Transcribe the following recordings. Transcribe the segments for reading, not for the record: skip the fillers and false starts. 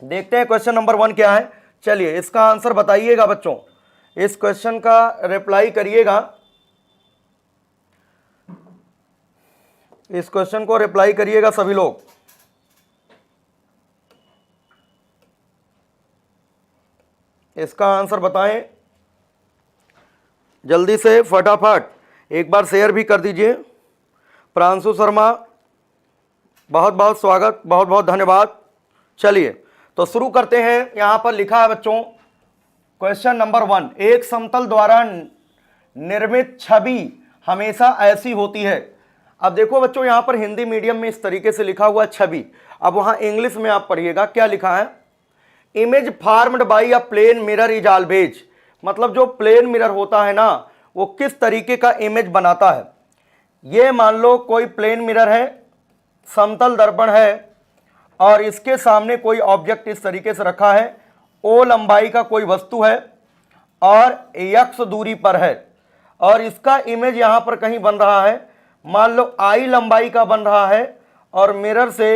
देखते हैं question number 1 क्या है। चलिए इसका आंसर बताइएगा बच्चों, इस क्वेश्चन का रिप्लाई करिएगा, इस क्वेश्चन को रिप्लाई करिएगा सभी लोग। इसका आंसर बताएं जल्दी से, फटाफट एक बार शेयर भी कर दीजिए। प्रांशु शर्मा बहुत बहुत स्वागत, बहुत बहुत धन्यवाद। चलिए तो शुरू करते हैं। यहां पर लिखा है बच्चों क्वेश्चन नंबर 1, एक समतल द्वारा निर्मित छवि हमेशा ऐसी होती है। अब देखो बच्चों यहां पर हिंदी मीडियम में इस तरीके से लिखा हुआ छवि, अब वहां इंग्लिश में आप पढ़िएगा क्या लिखा है। Image formed by a plane mirror is always, मतलब जो प्लेन मिरर होता है ना वो किस तरीके का इमेज बनाता है। ये मान लो कोई प्लेन मिरर है, समतल दर्पण है और इसके सामने कोई ऑब्जेक्ट इस तरीके से रखा है, ओ लंबाई का कोई वस्तु है और x दूरी पर है और इसका इमेज यहां पर कहीं बन रहा है, मान लो i लंबाई का बन रहा है और मिरर से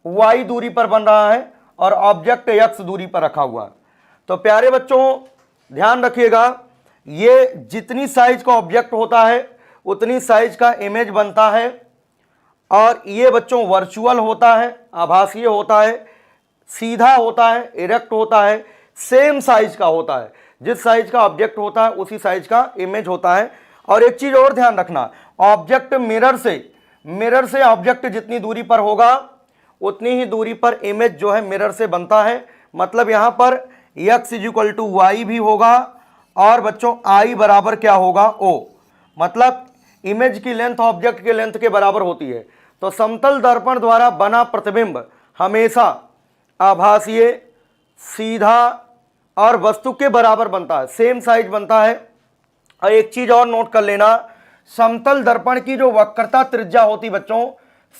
y दूरी पर बन रहा है और ऑब्जेक्ट x दूरी पर रखा हुआ है। तो प्यारे बच्चों ध्यान रखिएगा, ये जितनी साइज का ऑब्जेक्ट होता है उतनी साइज का इमेज बनता है और ये बच्चों वर्चुअल होता है, आभासीय होता है, सीधा होता है, इरेक्ट होता है, सेम साइज का होता है, जिस साइज का ऑब्जेक्ट होता है उसी साइज का इमेज होता है। और एक चीज और ध्यान रखना, ऑब्जेक्ट मिरर से ऑब्जेक्ट जितनी दूरी पर होगा उतनी ही दूरी पर इमेज जो है मिरर से बनता है। मतलब यहां पर x = y भी होगा और बच्चों i बराबर क्या होगा o, मतलब इमेज की लेंथ ऑब्जेक्ट के लेंथ के बराबर होती है। तो समतल दर्पण द्वारा बना प्रतिबिंब हमेशा आभासीय, सीधा और वस्तु के बराबर बनता है, सेम साइज बनता है। और एक चीज और नोट कर लेना, समतल दर्पण की जो वक्रता त्रिज्या होती बच्चों,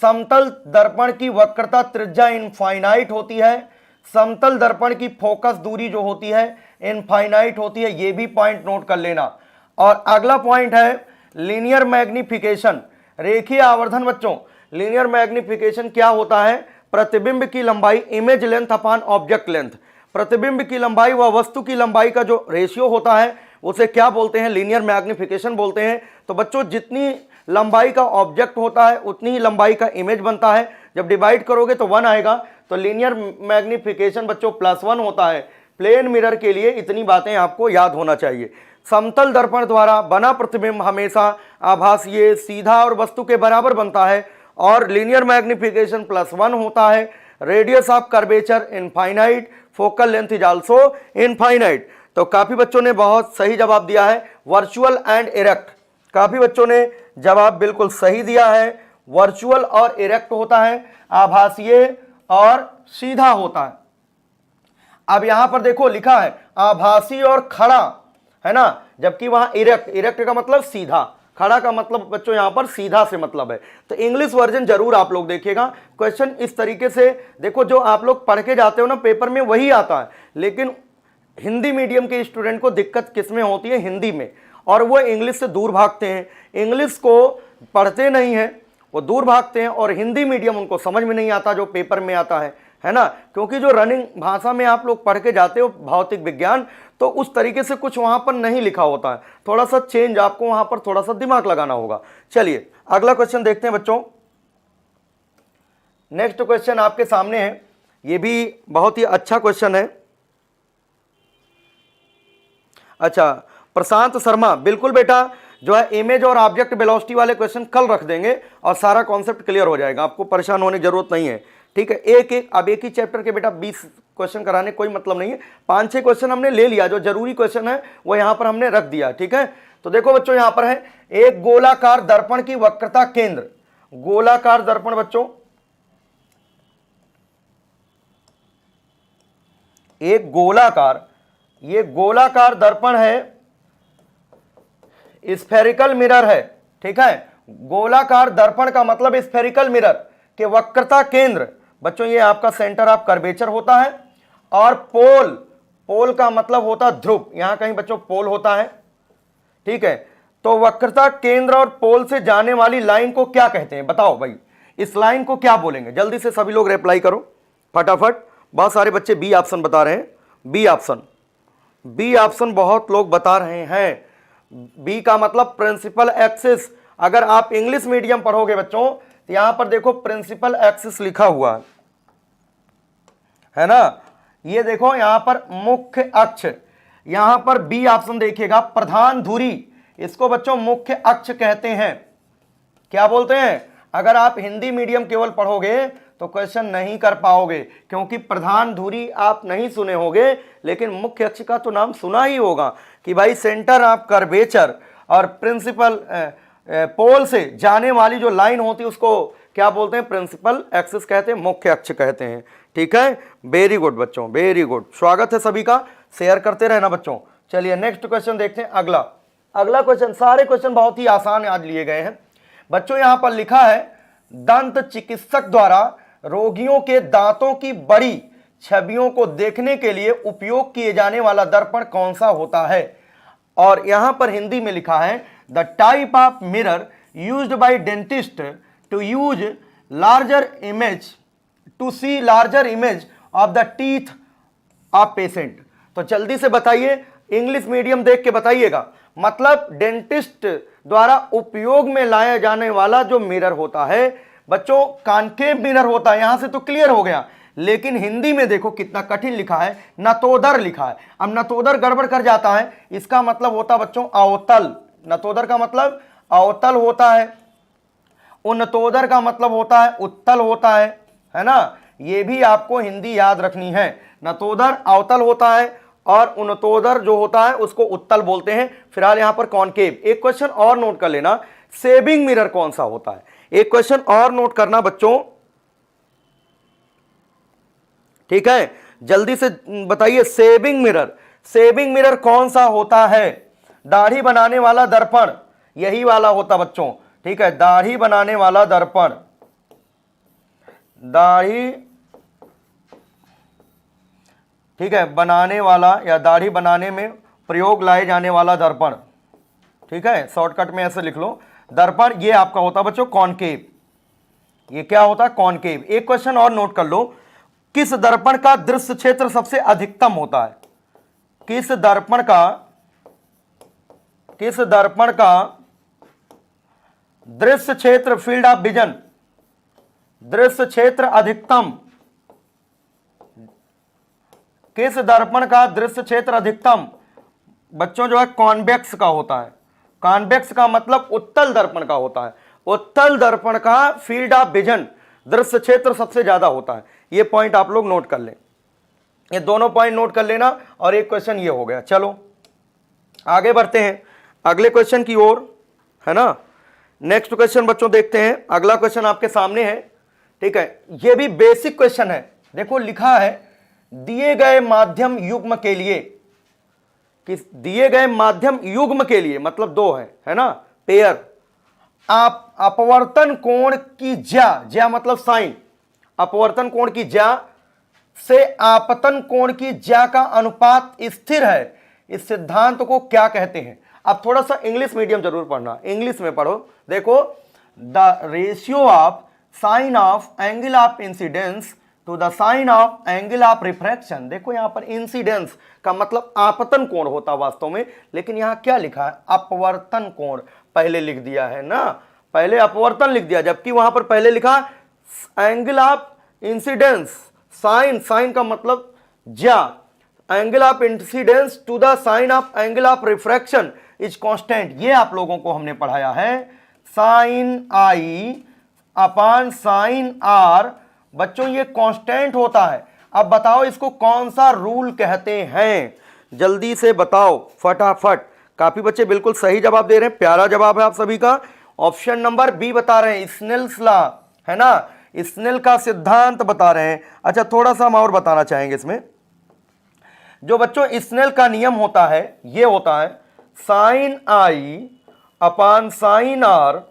समतल दर्पण की वक्रता त्रिज्या इनफाइनाइट होती है, समतल दर्पण की फोकस दूरी जो होती है इनफाइनाइट होती है, ये भी पॉइंट नोट कर लेना। और अगला पॉइंट है लीनियर मैग्निफिकेशन, रेखीय आवर्धन। बच्चों लीनियर मैग्निफिकेशन क्या होता है, प्रतिबिंब की लंबाई image length upon object length, प्रतिबिंब की लंबाई व वस्तु की लंबाई का जो रेशियो होता है उसे क्या बोलते हैं, लीनियर मैग्निफिकेशन बोलते हैं। तो बच्चों जितनी लंबाई का ऑब्जेक्ट होता है उतनी ही लंबाई का इमेज बनता है, जब डिवाइड करोगे तो 1 आएगा, तो लीनियर मैग्निफिकेशन बच्चों +1 होता है। प्लेन मिरर के लिए इतनी बातें आपको याद होना चाहिए। समतल दर्पण द्वारा बना प्रतिबिंब हमेशा आभासीय, सीधा और वस्तु के बराबर बनता है और लीनियर मैग्निफिकेशन +1 होता है। Radius of curvature infinite, focal length is also infinite. तो काफी बच्चों ने बहुत सही जवाब दिया है, वर्चुअल एंड इरेक्ट। काफी बच्चों ने जवाब बिल्कुल सही दिया है, वर्चुअल और इरेक्ट होता है, आभासीय और सीधा होता है। अब यहां पर देखो लिखा है आभासी और खड़ा, है ना, जबकि वहां इरेक्ट का मतलब सीधा, खड़ा का मतलब बच्चों यहां पर सीधा से मतलब है। तो इंग्लिश वर्जन जरूर आप लोग देखिएगा। क्वेश्चन इस तरीके से देखो, जो आप लोग पढ़ के जाते हो ना पेपर में वही आता है, लेकिन हिंदी मीडियम के स्टूडेंट को दिक्कत किसमें होती है, हिंदी में, और वो इंग्लिश से दूर भागते हैं, इंग्लिश को पढ़ते नहीं हैं, वो दूर भागते हैं और हिंदी मीडियम उनको समझ में नहीं आता जो पेपर में आता है ना। क्योंकि जो रनिंग भाषा में आप लोग पढ़ के जाते हो भौतिक विज्ञान, तो उस तरीके से कुछ वहां पर नहीं लिखा होता है, थोड़ा सा चेंज आपको वहां पर थोड़ा सा दिमाग लगाना होगा। चलिए अगला क्वेश्चन देखते हैं बच्चों। नेक्स्ट क्वेश्चन आपके सामने है, ये भी बहुत ही अच्छा क्वेश्चन है। अच्छा प्रशांत शर्मा, बिल्कुल बेटा, जो है इमेज और ऑब्जेक्ट वेलोसिटी वाले क्वेश्चन कल रख देंगे और सारा कॉन्सेप्ट क्लियर हो जाएगा, आपको परेशान होने की जरूरत नहीं है, ठीक है। अब एक ही चैप्टर के बेटा 20 क्वेश्चन कराने कोई मतलब नहीं है, 5-6 क्वेश्चन हमने ले लिया, जो जरूरी क्वेश्चन है वो यहां पर हमने रख दिया, ठीक है। तो देखो बच्चों यहां पर है एक गोलाकार दर्पण की वक्रता केंद्र, गोलाकार दर्पण बच्चों, एक गोलाकार, ये गोलाकार दर्पण है, स्फेरिकल मिरर है, ठीक है। गोलाकार दर्पण का मतलब स्फेरिकल मिरर के वक्रता केंद्र बच्चों ये आपका सेंटर ऑफ कर्वेचर होता है। और पोल का मतलब होता है ध्रुव, यहां कहीं बच्चों पोल होता है, ठीक है। तो वक्रता केंद्र और पोल से जाने वाली लाइन को क्या कहते हैं, बताओ भाई, इस लाइन को क्या बोलेंगे, जल्दी से सभी लोग रिप्लाई करो फटाफट, बहुत सारे बच्चे बी ऑप्शन बता रहे हैं, बी ऑप्शन, बी ऑप्शन बहुत लोग बता रहे हैं। बी का मतलब प्रिंसिपल एक्सिस। अगर आप इंग्लिश मीडियम पढ़ोगे बच्चों तो यहां पर देखो प्रिंसिपल एक्सिस लिखा हुआ है ना, ये देखो यहां पर मुख्य अक्ष, यहां पर बी ऑप्शन देखिएगा प्रधान धुरी, इसको बच्चों मुख्य अक्ष कहते हैं। क्या बोलते हैं? अगर आप हिंदी मीडियम केवल पढ़ोगे तो क्वेश्चन नहीं कर पाओगे, क्योंकि प्रधान धुरी आप नहीं सुने होंगे, लेकिन मुख्य अक्ष का तो नाम सुना ही होगा कि भाई सेंटर ऑफ कर्वेचर और प्रिंसिपल पोल से जाने वाली जो लाइन होती है उसको क्या बोलते हैं? प्रिंसिपल एक्सिस कहते हैं, मुख्य अक्ष कहते हैं। ठीक है, वेरी गुड बच्चों, वेरी गुड, स्वागत है सभी का, शेयर करते रहना बच्चों। चलिए नेक्स्ट क्वेश्चन देखते हैं। अगला क्वेश्चन, सारे क्वेश्चन बहुत ही आसान आज लिए गए हैं बच्चों। यहां पर लिखा है दंत चिकित्सक द्वारा रोगियों के दांतों की बड़ी छवियों को देखने के लिए उपयोग किए जाने वाला दर्पण कौन सा होता है? और यहां पर हिंदी में लिखा है the type of mirror used by dentist to use larger image to see larger image of the teeth of patient. तो जल्दी से बताइए, इंग्लिश मीडियम देख के बताइएगा। मतलब डेंटिस्ट द्वारा उपयोग में लाया जाने वाला जो मिरर होता है बच्चों, कॉन्केव मिरर होता है। यहां से तो क्लियर हो गया, लेकिन हिंदी में देखो कितना कठिन लिखा है, नतोदर लिखा है। अब नतोदर गड़बड़ कर जाता है, इसका मतलब होता बच्चों अवतल। नतोदर का मतलब अवतल होता है, उन्नतोदर का मतलब होता है उत्तल होता है ना। ये भी आपको हिंदी याद रखनी है। नतोदर अवतल होता है और उन्नतोदर जो होता है उसको उत्तल बोलते हैं। फिलहाल यहां पर कॉनकेव। एक क्वेश्चन और नोट कर लेना, सेविंग मिरर कौन सा होता है? एक क्वेश्चन और नोट करना बच्चों, ठीक है, जल्दी से बताइए। सेविंग मिरर कौन सा होता है? दाढ़ी बनाने वाला दर्पण, यही वाला होता बच्चों। ठीक है, दाढ़ी बनाने वाला दर्पण, दाढ़ी, ठीक है, बनाने वाला या दाढ़ी बनाने में प्रयोग लाए जाने वाला दर्पण। ठीक है, शॉर्टकट में ऐसे लिख लो दर्पण, ये आपका होता बच्चों कॉनकेव। ये क्या होता है? कॉनकेव। एक क्वेश्चन और नोट कर लो, किस दर्पण का दृश्य क्षेत्र सबसे अधिकतम होता है? किस दर्पण का दृश्य क्षेत्र, फील्ड ऑफ विजन, दृश्य क्षेत्र अधिकतम, किस दर्पण का दृश्य क्षेत्र अधिकतम बच्चों जो है कॉन्वेक्स का होता है। कॉन्वेक्स का मतलब उत्तल दर्पण का होता है। उत्तल दर्पण का फील्ड ऑफ विजन, दृश्य क्षेत्र सबसे ज्यादा होता है। ये पॉइंट आप लोग नोट कर लें, ये दोनों पॉइंट नोट कर लेना। और एक क्वेश्चन ये हो गया। चलो आगे बढ़ते हैं अगले क्वेश्चन की ओर, है ना। नेक्स्ट क्वेश्चन बच्चों देखते हैं। अगला क्वेश्चन आपके सामने है, ठीक है, ये भी बेसिक क्वेश्चन है। देखो लिखा है दिए गए माध्यम युग्म के लिए, कि दिए गए माध्यम युग्म के लिए मतलब दो है ना, पेयर, आप अपवर्तन कोण की ज्या मतलब साइन, अपवर्तन कोण की ज्या से आपतन कोण की ज्या का अनुपात स्थिर है, इस सिद्धांत को क्या कहते हैं? अब थोड़ा सा इंग्लिश मीडियम जरूर पढ़ना, इंग्लिश में पढ़ो। देखो, the ratio of sine of angle of incidence to the sine of angle of refraction. देखो यहां पर इंसिडेंस का मतलब आपतन कोण होता वास्तव में, लेकिन यहां क्या लिखा है? अपवर्तन कोण पहले लिख दिया है ना, पहले अपवर्तन लिख दिया, जबकि वहां पर पहले लिखा एंगल ऑफ इंसिडेंस, साइन का मतलब ज्या, angle of incidence to the sine of angle of refraction is constant. ये आप लोगों को हमने पढ़ाया है, sine i upon sine r बच्चों ये कांस्टेंट होता है। अब बताओ इसको कौन सा रूल कहते हैं? जल्दी से बताओ फटाफट। काफी बच्चे बिल्कुल सही जवाब दे रहे हैं, प्यारा जवाब है आप सभी का। ऑप्शन नंबर बी बता रहे हैं, स्नेल्स लॉ, है ना, स्नेल का सिद्धांत बता रहे हैं। अच्छा थोड़ा सा हम और बताना चाहेंगे इसमें, जो बच्चों स्नेल का नियम होता है ये होता है sine i upon sine r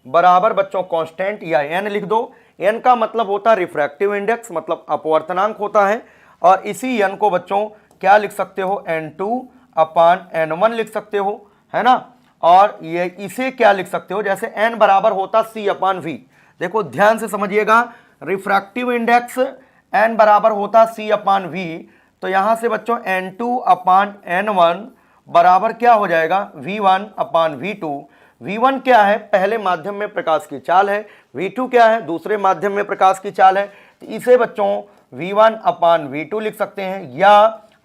बराबर बच्चों कांस्टेंट या एन लिख दो। एन का मतलब होता है रिफ्रैक्टिव इंडेक्स, मतलब अपवर्तनांक होता है। और इसी एन को बच्चों क्या लिख सकते हो? n2 अपान n1 लिख सकते हो, है ना। और ये इसे क्या लिख सकते हो? जैसे n बराबर होता c अपान v। देखो ध्यान से समझिएगा, रिफ्रैक्टिव इंडेक्स n बराबर होता C/V, तो यहां से बच्चों N2/N1 बराबर क्या हो जाएगा V1/V2। V1 क्या है, पहले माध्यम में प्रकाश की चाल है, V2 क्या है, दूसरे माध्यम में प्रकाश की चाल है। तो इसे बच्चों V1/V2 लिख सकते हैं। या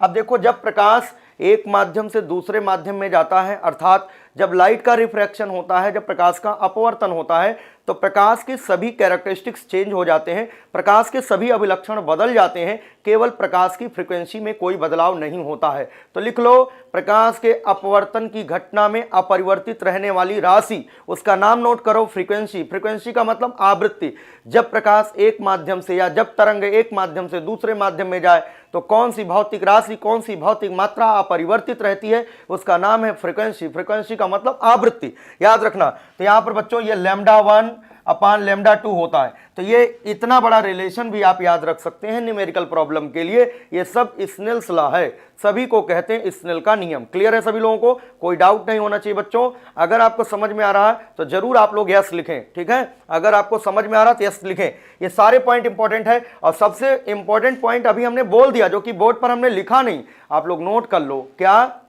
अब देखो, जब प्रकाश एक माध्यम से दूसरे माध्यम में जाता है, अर्थात जब लाइट का रिफ्रैक्शन होता है, जब प्रकाश का अपवर्तन होता है, तो प्रकाश के सभी कैरेक्टरिस्टिक्स चेंज हो जाते हैं, प्रकाश के सभी अभिलक्षण बदल जाते हैं, केवल प्रकाश की फ्रीक्वेंसी में कोई बदलाव नहीं होता है। तो लिख लो, प्रकाश के अपवर्तन की घटना में अपरिवर्तित रहने वाली राशि, उसका नाम नोट करो फ्रीक्वेंसी। फ्रीक्वेंसी का मतलब आवृत्ति। जब प्रकाश एक माध्यम से या जब तरंग एक माध्यम से दूसरे माध्यम में जाए तो कौन सी भौतिक राशि, कौन सी भौतिक मात्रा अपरिवर्तित रहती है, उसका नाम है फ्रीक्वेंसी। फ्रीक्वेंसी का मतलब आवृत्ति, याद रखना। तो यहां पर बच्चों ये λ1/λ2 होता है। तो ये इतना बड़ा रिलेशन भी आप याद रख सकते हैं न्यूमेरिकल प्रॉब्लम के लिए। ये सब स्नेल्स लॉ है, सभी को कहते हैं स्नेल का नियम। क्लियर है सभी लोगों को, कोई डाउट नहीं होना चाहिए बच्चों। अगर आपको समझ में आ रहा है तो जरूर आप लोग यस लिखें, ठीक है। अगर आपको समझ में आ रहा है तो यस लिखें। ये सारे पॉइंट इंपॉर्टेंट है, और सबसे इंपॉर्टेंट पॉइंट अभी हमने बोल दिया, जो कि बोर्ड पर हमने लिखा नहीं, आप लोग नोट कर लो। क्या?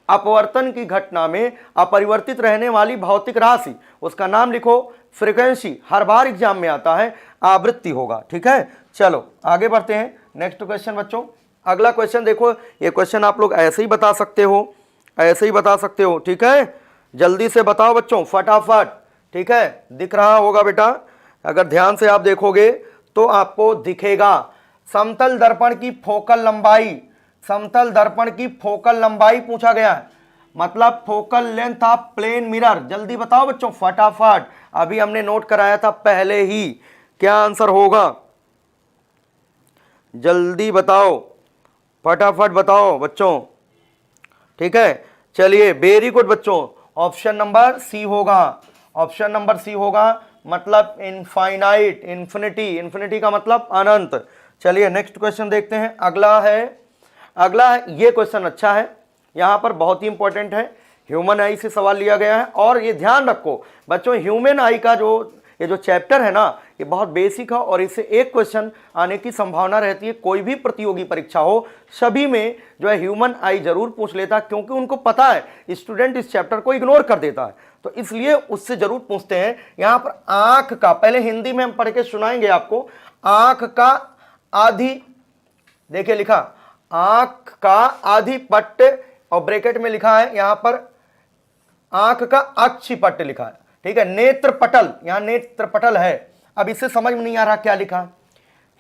अपवर्तन की घटना में अपरिवर्तित रहने वाली भौतिक राशि, उसका नाम लिखो फ्रीक्वेंसी। हर बार एग्जाम में आता है, आवृत्ति होगा, ठीक है। चलो आगे बढ़ते हैं, नेक्स्ट क्वेश्चन बच्चों। अगला क्वेश्चन देखो, ये क्वेश्चन आप लोग ऐसे ही बता सकते हो, ऐसे ही बता सकते हो, ठीक है। जल्दी से बताओ बच्चों, फटाफट, ठीक है। दिख रहा होगा बेटा, अगर ध्यान से आप देखोगे तो आपको दिखेगा। समतल दर्पण की फोकल लंबाई, समतल दर्पण की फोकल लंबाई पूछा गया है, मतलब focal length of plane mirror. जल्दी बताओ बच्चों फटाफट, अभी हमने नोट कराया था पहले ही। क्या आंसर होगा, जल्दी बताओ, फटाफट बताओ बच्चों, ठीक है। चलिए वेरी गुड बच्चों, ऑप्शन नंबर सी होगा, ऑप्शन नंबर सी होगा, मतलब इनफाइनाइट, इन्फिनिटी। इन्फिनिटी का मतलब अनंत। चलिए नेक्स्ट क्वेश्चन देखते हैं। अगला है, ये क्वेश्चन अच्छा है, यहां पर बहुत ही इंपॉर्टेंट है। ह्यूमन आई से सवाल लिया गया है, और ये ध्यान रखो बच्चों, ह्यूमन आई का ये जो चैप्टर है ना, ये बहुत बेसिक है, और इससे एक क्वेश्चन आने की संभावना रहती है। कोई भी प्रतियोगी परीक्षा हो, सभी में जो है ह्यूमन आई जरूर पूछ लेता है, क्योंकि उनको पता है स्टूडेंट इस चैप्टर को इग्नोर कर देता है, तो इसलिए उससे जरूर पूछते हैं। यहां पर आंख का, पहले हिंदी में हम पढ़ के सुनाएंगे आपको। आंख का आधी, देखिए लिखा, आंख का आधी पट्ट, और ब्रैकेट में लिखा है यहां पर आंख का अक्षिपट्ट लिखा है, ठीक है। नेत्र पटल, यहां नेत्र पटल है। अब इससे समझ में नहीं आ रहा क्या लिखा,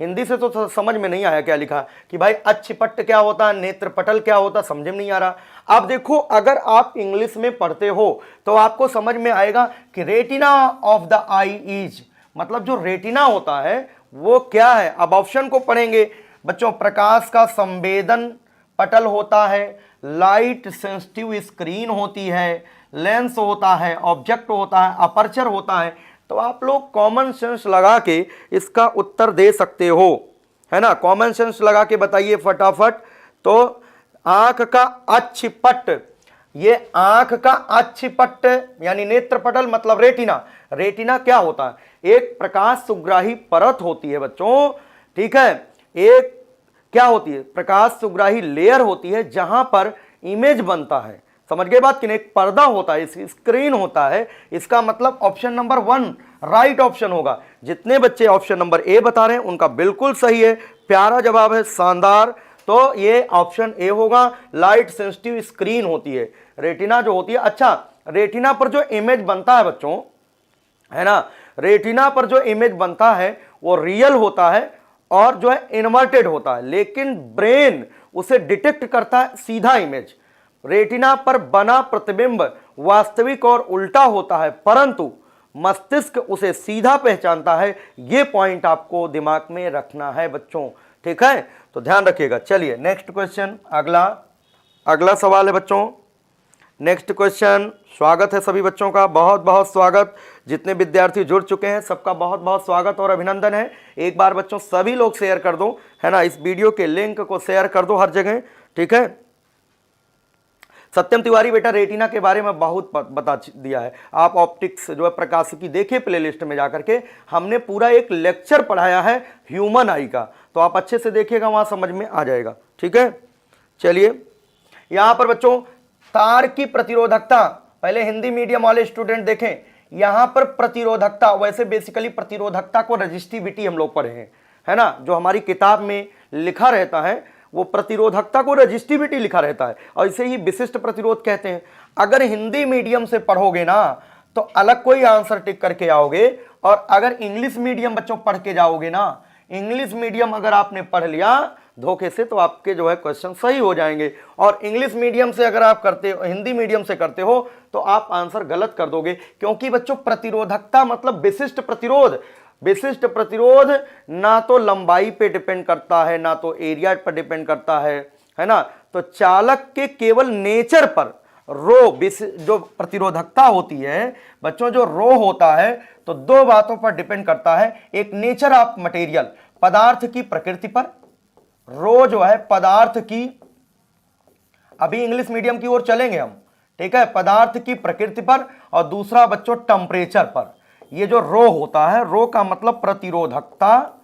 हिंदी से तो समझ में नहीं आया क्या लिखा, कि भाई अक्षिपट्ट क्या होता है, नेत्र पटल क्या होता, समझ में नहीं आ रहा। अब देखो, अगर आप इंग्लिश में पढ़ते हो तो आपको समझ में आएगा कि retina of the I is, मतलब जो रेटिना होता है वो क्या है। अब ऑप्शन को पढ़ेंगे बच्चों। प्रकाश का संवेदन पटल होता है, लाइट सेंसिटिव स्क्रीन होती है, लेंस होता है, ऑब्जेक्ट होता है, अपर्चर होता है। तो आप लोग कॉमन सेंस लगा के इसका उत्तर दे सकते हो, है ना। कॉमन सेंस लगा के बताइए फटाफट। तो आंख का अक्षिपट्ट, ये आंख का अक्षिपट्ट यानी नेत्रपटल मतलब रेटिना। रेटिना क्या होता है, एक प्रकाश सुग्राही परत होती है बच्चों, ठीक है। एक क्या होती है, प्रकाश सुग्राही लेयर होती है, जहां पर इमेज बनता है। समझ गए बात कि नहीं, एक पर्दा होता है, स्क्रीन होता है। इसका मतलब ऑप्शन नंबर 1 राइट ऑप्शन होगा। जितने बच्चे ऑप्शन नंबर ए बता रहे हैं उनका बिल्कुल सही है, प्यारा जवाब है, शानदार। तो ये ऑप्शन ए होगा, लाइट सेंसिटिव स्क्रीन होती है, रेटिना जो होती है। अच्छा, रेटिना पर जो इमेज बनता है बच्चों, है ना, रेटिना पर जो इमेज बनता है वो रियल होता है और जो है इन्वर्टेड होता है, लेकिन ब्रेन उसे डिटेक्ट करता है सीधा इमेज। रेटिना पर बना प्रतिबिंब वास्तविक और उल्टा होता है, परंतु मस्तिष्क उसे सीधा पहचानता है। यह पॉइंट आपको दिमाग में रखना है बच्चों, ठीक है, तो ध्यान रखिएगा। चलिए नेक्स्ट क्वेश्चन, अगला सवाल है बच्चों। नेक्स्ट क्वेश्चन, स्वागत है सभी बच्चों का, बहुत बहुत स्वागत। जितने विद्यार्थी जुड़ चुके हैं सबका बहुत बहुत स्वागत और अभिनंदन है। एक बार बच्चों सभी लोग शेयर कर दो, है ना, इस वीडियो के लिंक को शेयर कर दो हर जगह, ठीक है। सत्यम तिवारी बेटा रेटिना के बारे में बहुत बता दिया है। आप ऑप्टिक्स जो है प्रकाशिकी देखिए प्लेलिस्ट में जाकर के, हमने पूरा एक लेक्चर पढ़ाया है ह्यूमन आई का, तो आप अच्छे से देखिएगा, वहां समझ में आ जाएगा। ठीक है, चलिए यहां पर बच्चों तार की प्रतिरोधकता, पहले हिंदी मीडियम वाले स्टूडेंट देखें, यहां पर प्रतिरोधकता, वैसे बेसिकली प्रतिरोधकता को रजिस्टिविटी हम लोग पढ़े हैं, है ना, जो हमारी किताब में लिखा रहता है वो प्रतिरोधकता को रजिस्टिविटी लिखा रहता है, और इसे ही विशिष्ट प्रतिरोध कहते हैं। अगर हिंदी मीडियम से पढ़ोगे ना तो अलग कोई आंसर टिक करके आओगे, और अगर इंग्लिश मीडियम बच्चों पढ़ के जाओगे ना, इंग्लिश मीडियम अगर आपने पढ़ लिया धोखे से तो आपके जो है क्वेश्चन सही हो जाएंगे, और इंग्लिश मीडियम से अगर आप करते हो, हिंदी मीडियम से करते हो तो आप आंसर गलत कर दोगे, क्योंकि बच्चों प्रतिरोधकता मतलब विशिष्ट प्रतिरोध। विशिष्ट प्रतिरोध ना तो लंबाई पे डिपेंड करता है ना तो एरिया पर डिपेंड करता है ना, तो चालक के केवल नेचर पर रो जो प्रतिरोधकता होती है बच्चों, जो रो होता है तो दो बातों पर डिपेंड करता है, एक नेचर ऑफ मटेरियल, पदार्थ की प्रकृति पर, रो जो है पदार्थ की, अभी इंग्लिश मीडियम की ओर चलेंगे हम, ठीक है, पदार्थ की प्रकृति पर, और दूसरा बच्चों टेम्परेचर पर। ये जो रो होता है, रो का मतलब प्रतिरोधकता,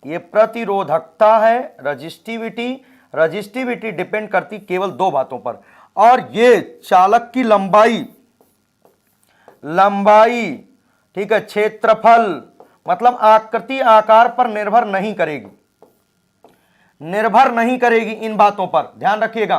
ये प्रतिरोधकता है, रजिस्टिविटी, रजिस्टिविटी डिपेंड करती केवल दो बातों पर, और ये चालक की लंबाई, लंबाई, ठीक है, क्षेत्रफल मतलब आकृति आकार पर निर्भर नहीं करेगी, निर्भर नहीं करेगी, इन बातों पर ध्यान रखिएगा।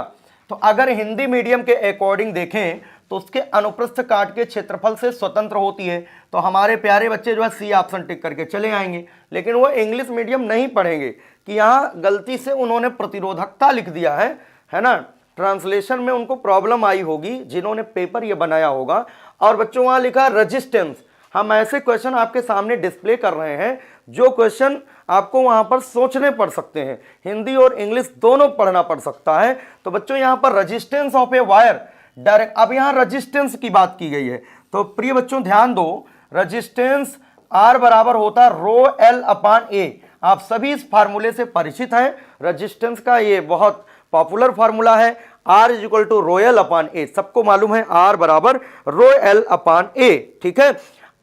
तो अगर हिंदी मीडियम के अकॉर्डिंग देखें तो उसके अनुप्रस्थ काट के क्षेत्रफल से स्वतंत्र होती है, तो हमारे प्यारे बच्चे जो है सी ऑप्शन टिक करके चले आएंगे। लेकिन वो इंग्लिश मीडियम नहीं पढ़ेंगे कि यहाँ गलती से उन्होंने प्रतिरोधकता लिख दिया है ना, ट्रांसलेशन में उनको प्रॉब्लम आई होगी जिन्होंने पेपर ये बनाया होगा, और बच्चों वहाँ लिखा रेजिस्टेंस। हम ऐसे क्वेश्चन आपके सामने डिस्प्ले कर रहे हैं जो क्वेश्चन आपको वहां पर सोचने पड़ सकते हैं, हिंदी और इंग्लिश दोनों पढ़ना पड़ सकता है। तो बच्चों यहां पर resistance of a wire direct, अब यहां रेजिस्टेंस की बात की गई है, तो प्रिय बच्चों ध्यान दो, रेजिस्टेंस आर बराबर होता है रो एल अपान ए। आप सभी इस फार्मूले से परिचित हैं, रेजिस्टेंस का ये बहुत पॉपुलर फार्मूला है, R is equal to rho L upon A, सबको मालूम है आर बराबर रो एल अपान ए। ठीक है,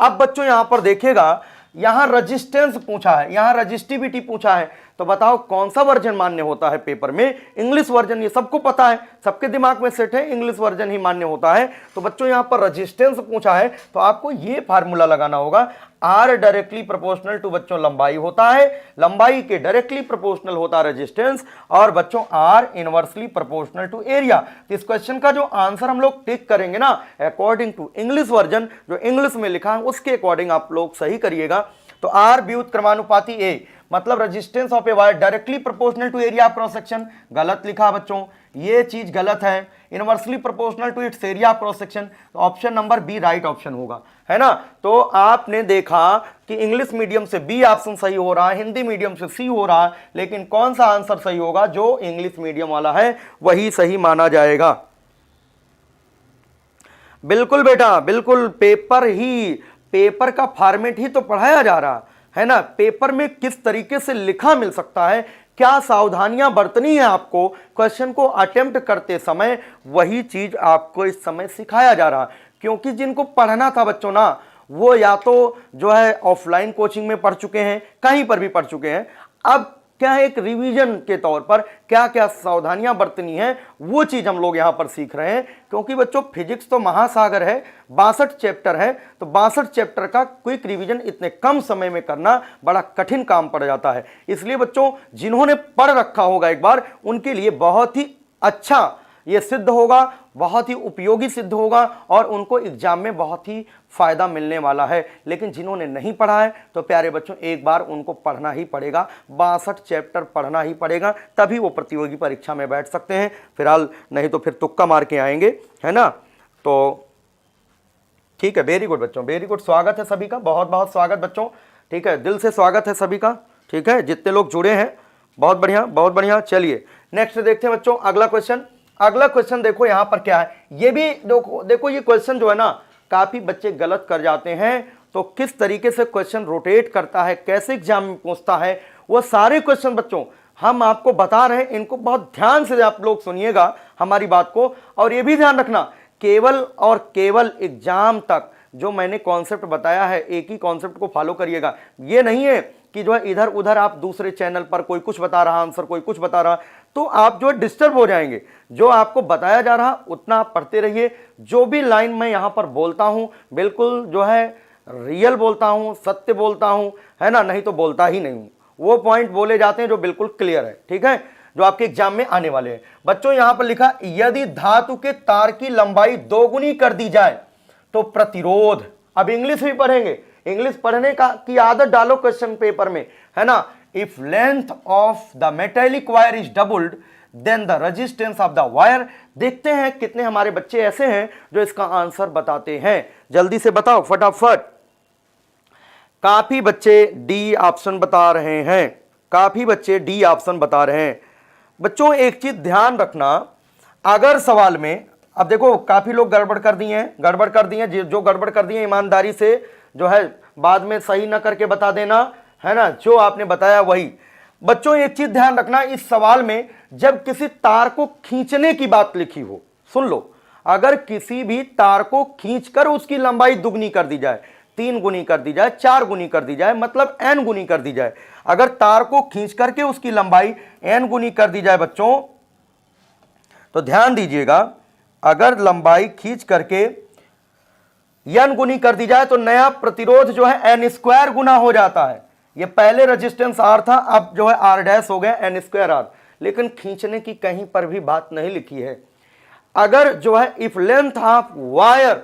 अब बच्चों यहां पर देखिएगा, यहां रेजिस्टेंस पूछा है, यहां रजिस्टिविटी पूछा है, तो बताओ कौन सा वर्जन मान्य होता है पेपर में? इंग्लिश वर्जन, ये सबको पता है, सबके दिमाग में सेट है, इंग्लिश वर्जन ही मान्य होता है। तो बच्चों यहां पर रेजिस्टेंस पूछा है तो आपको ये फार्मूला लगाना होगा, आर डायरेक्टली प्रोपोर्शनल टू बच्चों लंबाई होता है, लंबाई के डायरेक्टली प्रोपोर्शनल होता है रेजिस्टेंस, और बच्चों are inversely proportional to area. तो इस क्वेश्चन का जो आंसर हम लोग टिक करेंगे ना अकॉर्डिंग टू इंग्लिश वर्जन, जो इंग्लिश में लिखा है उसके अकॉर्डिंग आप लोग सही करिएगा। तो आर व्युत्क्रमानुपाती ए मतलब resistance of a wire directly proportional to area of cross section, गलत लिखा बच्चों, ये चीज गलत है। Inversely proportional to its area of cross section, तो option number B right option होगा, है ना। तो आपने देखा कि इंग्लिश मीडियम से बी ऑप्शन सही हो रहा है, हिंदी मीडियम से सी हो रहा है, लेकिन कौन सा आंसर सही होगा? जो इंग्लिश मीडियम वाला है वही सही माना जाएगा। बिल्कुल बेटा, बिल्कुल, पेपर का फॉर्मेट ही तो पढ़ाया जा रहा है ना, पेपर में किस तरीके से लिखा मिल सकता है, क्या सावधानियां बरतनी है आपको क्वेश्चन को अटेम्प्ट करते समय, वही चीज आपको इस समय सिखाया जा रहा है। क्योंकि जिनको पढ़ना था बच्चों ना, वो या तो जो है ऑफलाइन कोचिंग में पढ़ चुके हैं, कहीं पर भी पढ़ चुके हैं, अब क्या है एक रिवीजन के तौर पर क्या क्या सावधानियां बरतनी है वो चीज हम लोग यहां पर सीख रहे हैं। क्योंकि बच्चों फिजिक्स तो महासागर है, 62 चैप्टर है, तो 62 चैप्टर का क्विक रिवीजन इतने कम समय में करना बड़ा कठिन काम पड़ जाता है। इसलिए बच्चों जिन्होंने पढ़ रखा होगा एक बार, उनके लिए बहुत ही अच्छा ये सिद्ध होगा, बहुत ही उपयोगी सिद्ध होगा, और उनको एग्जाम में बहुत ही फायदा मिलने वाला है। लेकिन जिन्होंने नहीं पढ़ा है तो प्यारे बच्चों एक बार उनको पढ़ना ही पड़ेगा, 62 चैप्टर पढ़ना ही पड़ेगा, तभी वो प्रतियोगी परीक्षा में बैठ सकते हैं। फिलहाल नहीं तो फिर तुक्का मार के आएंगे, है ना। तो ठीक है, वेरी गुड बच्चों, वेरी गुड, स्वागत है सभी का, बहुत बहुत स्वागत बच्चों, ठीक है, दिल से स्वागत है सभी का, ठीक है, जितने लोग जुड़े हैं, बहुत बढ़िया बहुत बढ़िया। चलिए नेक्स्ट देखते हैं बच्चों अगला क्वेश्चन। अगला क्वेश्चन देखो यहां पर क्या है, ये भी देखो ये क्वेश्चन जो है ना काफी बच्चे गलत कर जाते हैं। तो किस तरीके से क्वेश्चन रोटेट करता है, कैसे एग्जाम में पूछता है, वो सारे क्वेश्चन बच्चों हम आपको बता रहे हैं, इनको बहुत ध्यान से आप लोग सुनिएगा हमारी बात को। और ये भी ध्यान रखना, केवल और केवल एग्जाम तक जो मैंने कॉन्सेप्ट बताया है, एक ही कॉन्सेप्ट को फॉलो करिएगा। ये नहीं है कि जो है इधर उधर आप दूसरे चैनल पर कोई कुछ बता रहा आंसर, कोई कुछ बता रहा, तो आप जो है डिस्टर्ब हो जाएंगे। जो आपको बताया जा रहा उतना आप पढ़ते रहिए। जो भी लाइन मैं यहाँ पर बोलता हूँ बिल्कुल जो है रियल बोलता हूँ, सत्य बोलता हूँ, है ना, नहीं तो बोलता ही नहीं हूँ। वो पॉइंट बोले जाते हैं जो बिल्कुल क्लियर है, ठीक है, जो आपके एग्जाम में आने वाले हैं। बच्चों यहां पर लिखा, यदि धातु के तार की लंबाई दोगुनी कर दी जाए तो प्रतिरोध। अब इंग्लिश भी पढ़ेंगे, इंग्लिश पढ़ने का की आदत डालो क्वेश्चन पेपर में, है ना। If length of the metallic wire is doubled then the resistance of the wire. देखते हैं कितने हमारे बच्चे ऐसे हैं जो इसका आंसर बताते हैं। जल्दी से बताओ फटाफट। काफी बच्चे डी ऑप्शन बता रहे हैं, काफी बच्चे डी ऑप्शन बता रहे हैं। बच्चों एक चीज ध्यान रखना, अगर सवाल में, अब देखो काफी लोग गड़बड़ कर दिए हैं, जो गड़बड़ कर दिए ईमानदारी से जो है बाद में सही ना करके बता देना, है ना, जो आपने बताया वही। बच्चों एक चीज ध्यान रखना, इस सवाल में जब किसी तार को खींचने की बात लिखी हो, सुन लो, अगर किसी भी तार को खींचकर उसकी लंबाई दुगनी कर दी जाए, 3 गुनी कर दी जाए, 4 गुनी कर दी जाए, मतलब n गुनी कर दी जाए, अगर तार को खींच करके उसकी लंबाई n गुनी कर दी जाए बच्चों, तो ध्यान दीजिएगा, अगर लंबाई खींच करके n गुनी कर दी जाए तो नया प्रतिरोध जो है n² गुना हो जाता है। ये पहले रेजिस्टेंस R था, अब जो है R' हो गया n²R, लेकिन खींचने की कहीं पर भी बात नहीं लिखी है। अगर जो है if length of wire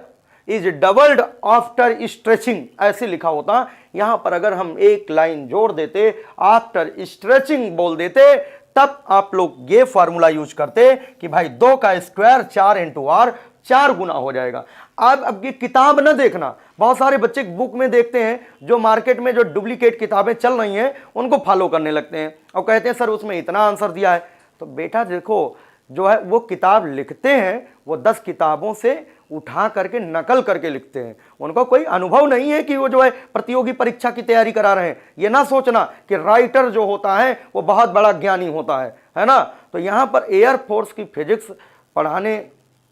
is doubled after stretching ऐसे लिखा होता, यहां पर अगर हम एक लाइन जोड़ देते, आफ्टर स्ट्रेचिंग बोल देते, तब आप लोग ये फॉर्मूला यूज करते कि भाई 2 का स्क्वायर 4 इंटू R, 4 गुना हो जाएगा। अब ये किताब ना देखना, बहुत सारे बच्चे बुक में देखते हैं, जो मार्केट में जो डुप्लीकेट किताबें चल रही हैं उनको फॉलो करने लगते हैं और कहते हैं सर उसमें इतना आंसर दिया है। तो बेटा देखो, जो है वो किताब लिखते हैं वो 10 किताबों से उठा करके नकल करके लिखते हैं, उनको कोई अनुभव नहीं है कि वो जो है प्रतियोगी परीक्षा की तैयारी करा रहे हैं। ये ना सोचना कि राइटर जो होता है वो बहुत बड़ा ज्ञानी होता है ना। तो यहाँ पर एयरफोर्स की फिजिक्स पढ़ाने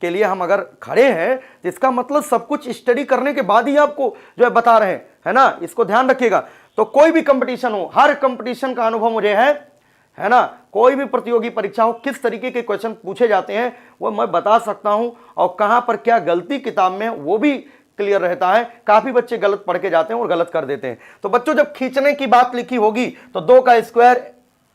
के लिए हम अगर खड़े हैं तो इसका मतलब सब कुछ स्टडी करने के बाद ही आपको जो है बता रहे हैं, है ना, इसको ध्यान रखिएगा। तो कोई भी कंपटीशन हो, हर कंपटीशन का अनुभव मुझे है ना, कोई भी प्रतियोगी परीक्षा हो, किस तरीके के क्वेश्चन पूछे जाते हैं वो मैं बता सकता हूं, और कहां पर क्या गलती किताब में वो भी क्लियर रहता है। काफी बच्चे गलत पढ़ के जाते हैं और गलत कर देते हैं। तो बच्चों जब खींचने की बात लिखी होगी तो 2 का स्क्वायर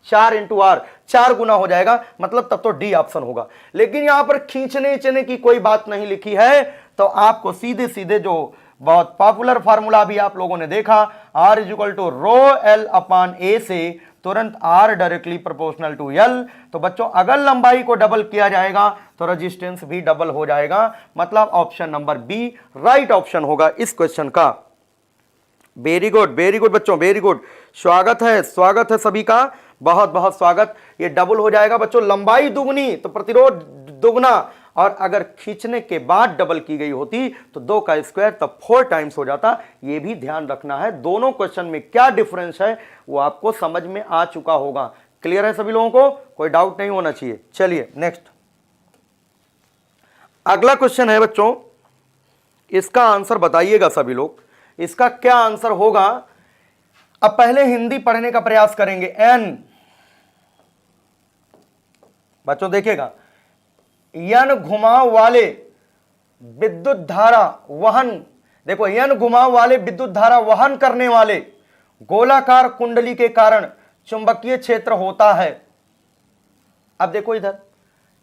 4 इंटू R, 4 गुना हो जाएगा, मतलब तब तो डी ऑप्शन होगा। लेकिन यहां पर खींचने की कोई बात नहीं लिखी है, तो आपको सीधे सीधे जो बहुत पॉपुलर फार्मूला भी आप लोगों ने देखा, R = ρL/A से तुरंत R directly proportional to L। तो बच्चों अगर लंबाई को डबल किया जाएगा तो रेजिस्टेंस भी डबल हो जाएगा, मतलब option number B right option होगा इस क्वेश्चन का। वेरी गुड बच्चों, वेरी गुड, स्वागत है सभी का, बहुत बहुत स्वागत। ये डबल हो जाएगा बच्चों, लंबाई दुगनी तो प्रतिरोध दुगना, और अगर खींचने के बाद डबल की गई होती तो 2 का स्क्वायर तब 4 टाइम्स हो जाता। ये भी ध्यान रखना है, दोनों क्वेश्चन में क्या डिफरेंस है वो आपको समझ में आ चुका होगा। क्लियर है सभी लोगों को, कोई डाउट नहीं होना चाहिए। चलिए नेक्स्ट, अगला क्वेश्चन है बच्चों, इसका आंसर बताइएगा सभी लोग, इसका क्या आंसर होगा। अब पहले हिंदी पढ़ने का प्रयास करेंगे। एन बच्चों देखिएगा, यन घुमाव वाले विद्युत धारा वहन, देखो यन घुमाव वाले विद्युत धारा वहन करने वाले गोलाकार कुंडली के कारण चुंबकीय क्षेत्र होता है। अब देखो इधर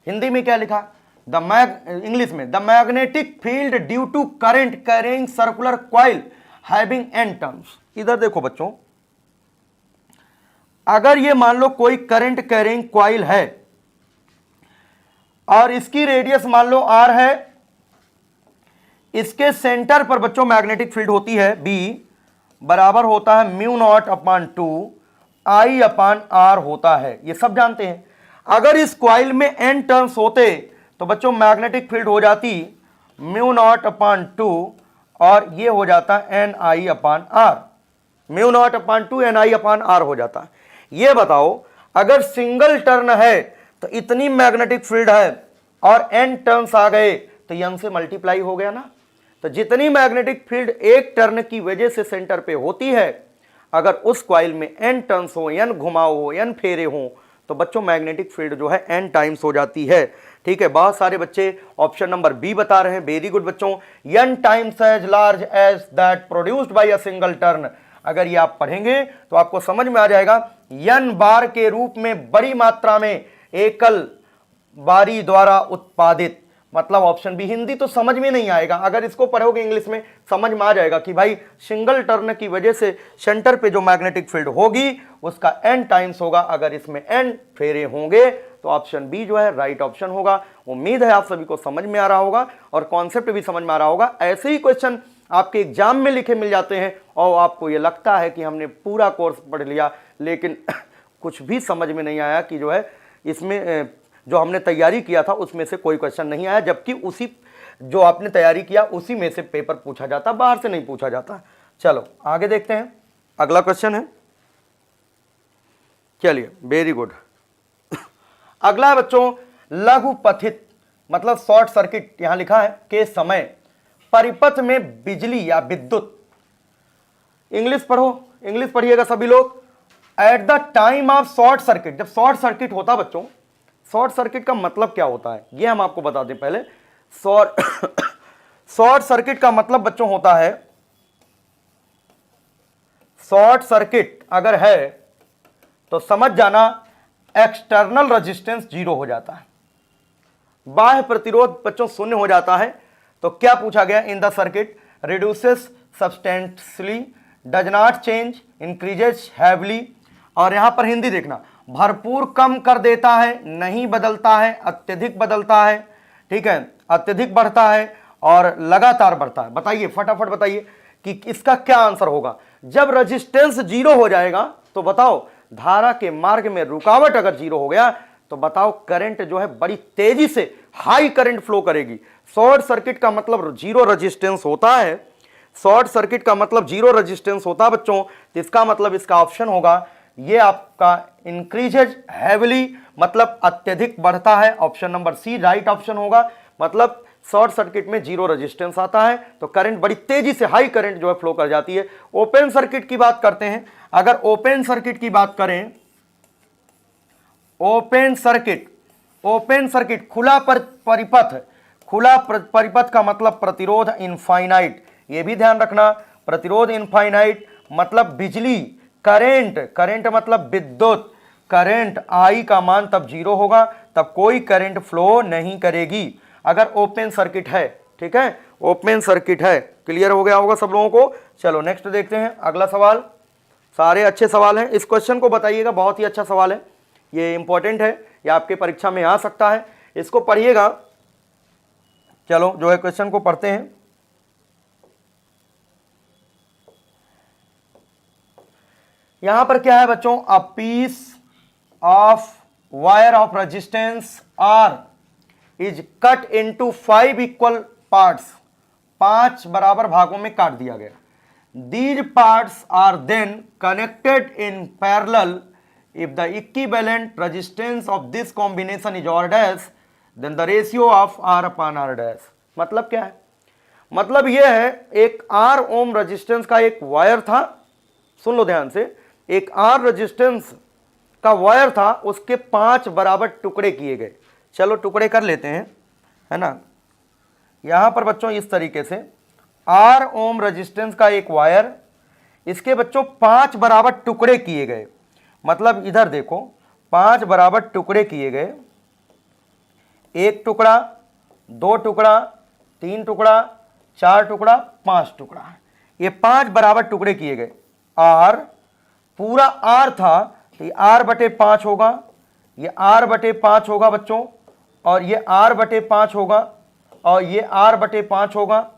हिंदी में क्या लिखा, इंग्लिश में, the magnetic field due to current carrying circular coil having N turns. इधर देखो बच्चों, अगर ये मान लो कोई करंट कैरिंग कॉइल है और इसकी रेडियस मान लो R है, इसके सेंटर पर बच्चों मैग्नेटिक फील्ड होती है B, बराबर होता है μ0/2 I/R होता है, ये सब जानते हैं। अगर इस कॉइल में n टर्न्स होते तो बच्चों मैग्नेटिक फील्ड हो जाती μ0/2 और ये हो जाता NI/R, μ0/2 NI/R हो जाता। ये बताओ अगर सिंगल टर्न है तो इतनी मैग्नेटिक फील्ड है और n टर्न्स आ गए तो n से मल्टीप्लाई हो गया ना। तो जितनी मैग्नेटिक फील्ड एक टर्न की वजह से सेंटर पे होती है, अगर उस कॉइल में n टर्न्स हो, n घुमाव हो, n फेरे हो, तो बच्चों मैग्नेटिक फील्ड जो है n टाइम्स हो जाती है। ठीक है, बहुत सारे बच्चे ऑप्शन नंबर बी बता रहे हैं, वेरी गुड बच्चों। n times as large as that produced by a single turn, अगर ये आप पढ़ेंगे तो आपको समझ में आ जाएगा। n बार के रूप में बड़ी मात्रा में एकल बारी द्वारा उत्पादित, मतलब ऑप्शन बी। हिंदी तो समझ में नहीं आएगा, अगर इसको पढ़ोगे इंग्लिश में समझ में आ जाएगा कि भाई सिंगल टर्न की वजह से सेंटर पे जो मैग्नेटिक फील्ड होगी उसका n टाइम्स होगा। अगर इसमें n फेरे होंगे तो ऑप्शन बी जो है राइट ऑप्शन होगा। उम्मीद है आप सभी को समझ में आ रहा होगा और कॉन्सेप्ट भी समझ में आ रहा होगा। ऐसे ही क्वेश्चन आपके एग्जाम में लिखे मिल जाते हैं और आपको ये लगता है कि हमने पूरा कोर्स पढ़ लिया, लेकिन कुछ भी समझ में नहीं आया कि जो है इसमें जो हमने तैयारी किया था उसमें से कोई क्वेश्चन नहीं आया, जबकि उसी जो आपने तैयारी किया उसी में से पेपर पूछा जाता, बाहर से नहीं पूछा जाता। चलो आगे देखते हैं, अगला क्वेश्चन है। चलिए वेरी गुड। अगला है बच्चों लघु पथित, मतलब शॉर्ट सर्किट यहां लिखा है के समय परिपथ में बिजली या विद्युत, इंग्लिश पढ़ो, इंग्लिश पढ़िएगा सभी लोग। At the time of short circuit, जब शॉर्ट सर्किट होता बच्चों, शॉर्ट सर्किट का मतलब क्या होता है ये हम आपको बता दें पहले। शॉर्ट सर्किट का मतलब बच्चों होता है, शॉर्ट सर्किट अगर है तो समझ जाना एक्सटर्नल रेजिस्टेंस जीरो हो जाता है, बाह्य प्रतिरोध बच्चों शून्य हो जाता है। तो क्या पूछा गया, in the circuit reduces substantially, does not change, increases heavily, और यहां पर हिंदी देखना, भरपूर कम कर देता है, नहीं बदलता है, अत्यधिक बदलता है, ठीक है, अत्यधिक बढ़ता है और लगातार बढ़ता है। बताइए फटाफट बताइए कि इसका क्या आंसर होगा। जब रेजिस्टेंस जीरो हो जाएगा तो बताओ धारा के मार्ग में रुकावट अगर जीरो हो गया तो बताओ करंट जो है बड़ी तेजी से हाई करंट फ्लो करेगी। शॉर्ट सर्किट का मतलब जीरो रेजिस्टेंस होता है, शॉर्ट सर्किट का मतलब जीरो रेजिस्टेंस होता है बच्चों। तो इसका मतलब इसका ऑप्शन होगा ये आपका इंक्रीजेज हैविली, मतलब अत्यधिक बढ़ता है, option number C right option होगा। मतलब शॉर्ट सर्किट में जीरो रेजिस्टेंस आता है तो करंट बड़ी तेजी से हाई करंट जो है फ्लो कर जाती है। ओपन सर्किट की बात करते हैं, अगर ओपन सर्किट की बात करें, ओपन सर्किट खुला परिपथ, खुला परिपथ का मतलब प्रतिरोध इनफाइनाइट, ये भी ध्यान रखना, प्रतिरोध इनफाइनाइट मतलब बिजली, करंट मतलब विद्युत, करंट आई का मान तब जीरो होगा, तब कोई करंट फ्लो नहीं करेगी अगर ओपन सर्किट है। ठीक है, ओपन सर्किट है। क्लियर हो गया होगा सब लोगों को। चलो नेक्स्ट देखते हैं, अगला सवाल। सारे अच्छे सवाल हैं, इस क्वेश्चन को बताइएगा, बहुत ही अच्छा सवाल है, ये इंपॉर्टेंट है, ये आपके परीक्षा में आ सकता है, इसको पढ़िएगा। चलो जो है क्वेश्चन को पढ़ते हैं। यहां पर क्या है बच्चों, a piece of wire of resistance R is cut into 5 equal parts, 5 बराबर भागों में काट दिया गया। These parts are then connected in parallel if the equivalent resistance of this combination is R dash then the ratio of R upon R dash. मतलब क्या है, मतलब यह है एक R ओम रेजिस्टेंस का एक वायर था, सुन लो ध्यान से, एक R रेजिस्टेंस का वायर था, उसके 5 बराबर टुकड़े किए गए। चलो टुकड़े कर लेते हैं, है ना। यहां पर बच्चों इस तरीके से R ओम रेजिस्टेंस का एक वायर, इसके बच्चों 5 बराबर टुकड़े किए गए। मतलब इधर देखो 5 बराबर टुकड़े किए गए, 1 टुकड़ा, 2 टुकड़ा, 3 टुकड़ा, 4 टुकड़ा, 5 टुकड़ा, ये 5 बराबर टुकड़े किए गए। R पूरा R था तो ये R बटे 5 होगा, ये R बटे 5 होगा बच्चों, और ये R बटे 5 होगा, और ये R बटे 5 होगा,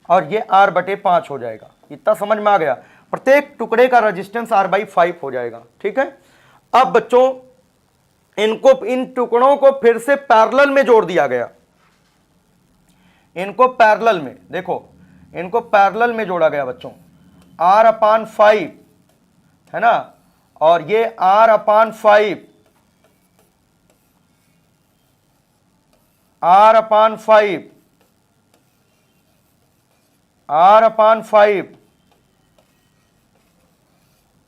और ये R बटे 5 हो जाएगा। इतना समझ में आ गया। प्रत्येक टुकड़े का रेजिस्टेंस R/5 हो जाएगा। ठीक है, अब बच्चों इनको, इन टुकड़ों को फिर से पैरेलल में जोड़ दिया गया, इनको पैरेलल में, देखो इनको पैरेलल में जोड़ा गया बच्चों, R/5 है ना, और ये R/5 R/5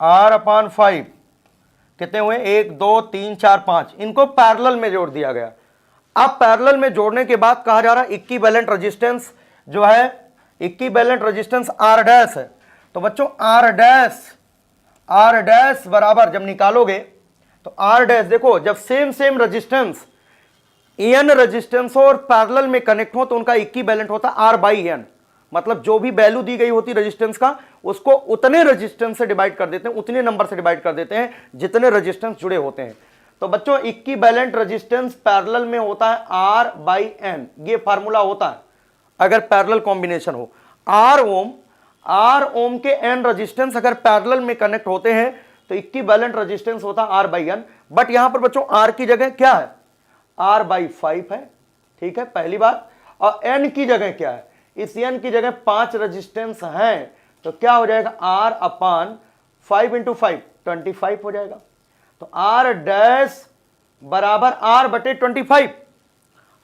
R/5 कितने हुए? 1 2 3 4 5, इनको पैरेलल में जोड़ दिया गया। अब पैरेलल में जोड़ने के बाद कहा जा रहा है इक्विवेलेंट रेजिस्टेंस जो है, इक्विवेलेंट रेजिस्टेंस R डैश है। तो बच्चों R डैश बराबर जब निकालोगे तो R डैश, देखो जब सेम रेजिस्टेंस एन रेजिस्टेंस हो और पैरेलल में कनेक्ट हो तो उनका इक्विवेलेंट होता है R/n। मतलब जो भी वैल्यू दी गई होती रेजिस्टेंस का, उसको उतने रेजिस्टेंस से डिवाइड कर देते हैं, उतने नंबर से डिवाइड कर देते हैं जितने रेजिस्टेंस जुड़े होते हैं। तो बच्चों इक्विवेलेंट रेजिस्टेंस पैरेलल में होता है R/n, ये फार्मूला होता है अगर पैरेलल कॉम्बिनेशन हो। R ओम के n रेजिस्टेंस अगर पैरेलल में कनेक्ट होते हैं तो इक्विवेलेंट रेजिस्टेंस होता है R/n। बट यहां पर बच्चों R की जगह क्या है? R/5 है, ठीक है, पहली बात। और n की जगह क्या है? इस n की जगह 5 रेजिस्टेंस हैं, तो क्या हो जाएगा? R/5 × 5 25 हो जाएगा। तो R डैश बराबर R/25।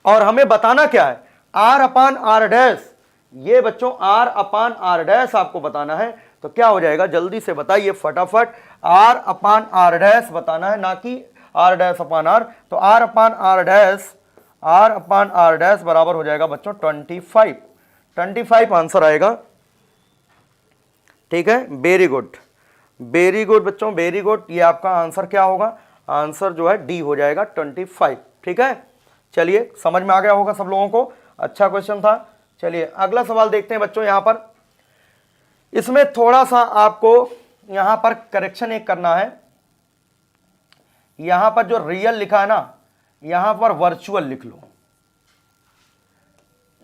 और हमें बताना क्या है? R/R डैश, ये बच्चों R/R डैश आपको बताना है। तो क्या हो जाएगा? जल्दी से बताइए फटाफट। R/R डैश बताना है, ना कि R डैश/R। तो R/R डैश बराबर हो जाएगा बच्चों 25 आंसर आएगा, ठीक है। वेरी गुड बच्चों, वेरी गुड। ये आपका आंसर क्या होगा? आंसर जो है डी हो जाएगा 25, ठीक है। चलिए समझ में आ गया होगा सब लोगों को, अच्छा क्वेश्चन था। चलिए अगला सवाल देखते हैं बच्चों। यहां पर इसमें थोड़ा सा आपको यहां पर करेक्शन एक करना है। यहां पर जो रियल लिखा है ना, यहां पर वर्चुअल लिख लो।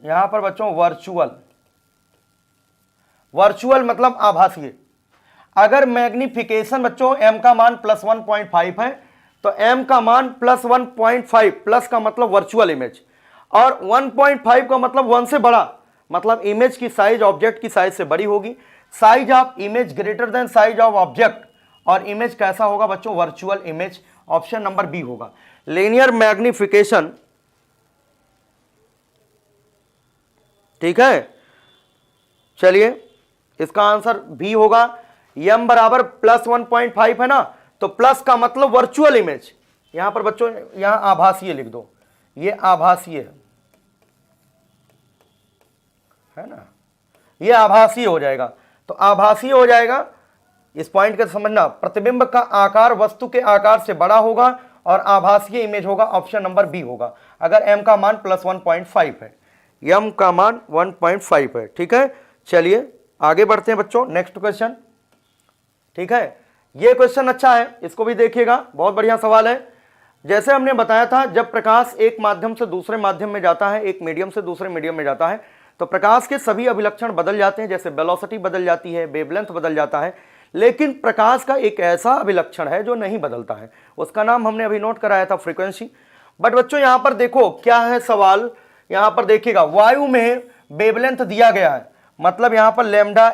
यहां पर बच्चों वर्चुअल मतलब आभासीय। अगर मैग्निफिकेशन बच्चों m का मान +1.5 है तो m का मान +1.5, प्लस का मतलब वर्चुअल इमेज, और 1.5 का मतलब 1 से बड़ा, मतलब इमेज की साइज ऑब्जेक्ट की साइज से बड़ी होगी। Size of image greater than size of object, और इमेज कैसा होगा बच्चों? Virtual image. Option number B होगा। लीनियर मैग्निफिकेशन, ठीक है। चलिए इसका आंसर बी होगा। m बराबर +1.5 है ना, तो प्लस का मतलब वर्चुअल इमेज। यहां पर बच्चों यहां आभासीय लिख दो, ये आभासीय है ना, ये आभासीय हो जाएगा। तो आभासीय हो जाएगा, इस पॉइंट का समझना। प्रतिबिंब का आकार वस्तु के आकार से बड़ा होगा और आभासीय इमेज होगा। ऑप्शन नंबर बी होगा अगर m का मान +1.5 है। m का मान 1.5 है, ठीक है। चलिए आगे बढ़ते हैं बच्चों, नेक्स्ट क्वेश्चन, ठीक है। ये क्वेश्चन अच्छा है, इसको भी देखिएगा, बहुत बढ़िया सवाल है। जैसे हमने बताया था, जब प्रकाश एक माध्यम से दूसरे माध्यम में जाता है, एक मीडियम से दूसरे मीडियम में जाता है, तो प्रकाश के सभी अभिलक्षण बदल जाते हैं। जैसे वेलोसिटी बदल जाती है, वेवलेंथ बदल जाता है। लेकिन प्रकाश का एक ऐसा अभिलक्षण है जो नहीं बदलता है, उसका नाम हमने अभी नोट कराया था, फ्रीक्वेंसी। बट बच्चों यहां पर देखो क्या है सवाल, यहां पर देखिएगा वायु में वेवलेंथ दिया गया है, मतलब यहां पर लैम्डा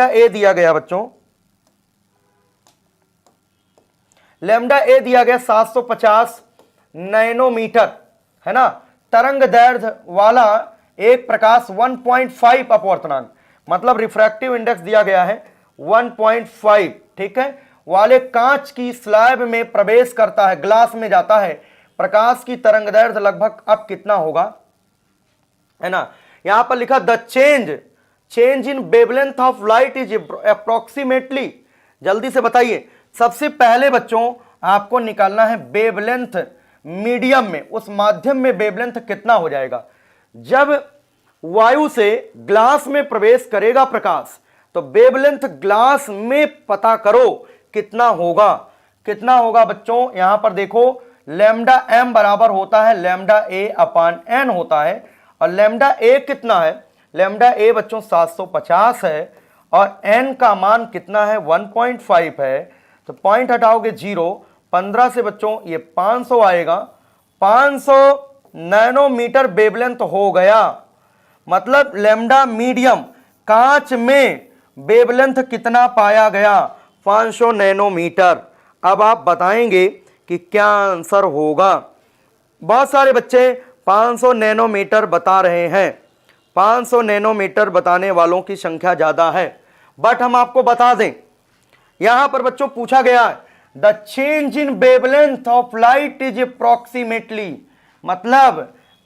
ए दिया गया बच्चों, लैम्डा ए दिया गया 750 नैनोमीटर, है ना। तरंग दैर्ध्य वाला एक प्रकाश 1.5 अपवर्तनांक, मतलब रिफ्रैक्टिव इंडेक्स दिया गया है 1.5, ठीक है, वाले कांच की स्लैब में प्रवेश करता है, ग्लास में जाता है। प्रकाश की तरंग दैर्ध्य लगभग अब कितना होगा, है ना। यहां पर लिखा the change in wavelength of light is approximately. जल्दी से बताइए। सबसे पहले बच्चों आपको निकालना है वेवलेंथ मीडियम में, उस माध्यम में वेवलेंथ कितना हो जाएगा। जब वायु से ग्लास में प्रवेश करेगा प्रकाश, तो वेवलेंथ ग्लास में पता करो कितना होगा बच्चों। यहां पर देखो लैम्डा m बराबर होता है लैम्डा a/n होता है, और लैम्डा a कितना है? लैम्डा a बच्चों 750 है, और n का मान कितना है? 1.5 है। तो पॉइंट हटाओगे 0, 15 से बच्चों ये 500 आएगा। 500 नैनोमीटर वेवलेंथ हो गया, मतलब लैम्डा मीडियम कांच में वेवलेंथ कितना पाया गया? 500 नैनोमीटर। अब आप बताएंगे कि क्या आंसर होगा। बहुत सारे बच्चे 500 नैनोमीटर बता रहे हैं। 500 नैनोमीटर बताने वालों की संख्या ज्यादा है। बट हम आपको बता दें, यहां पर बच्चों पूछा गया है the change in wavelength of light is approximately, मतलब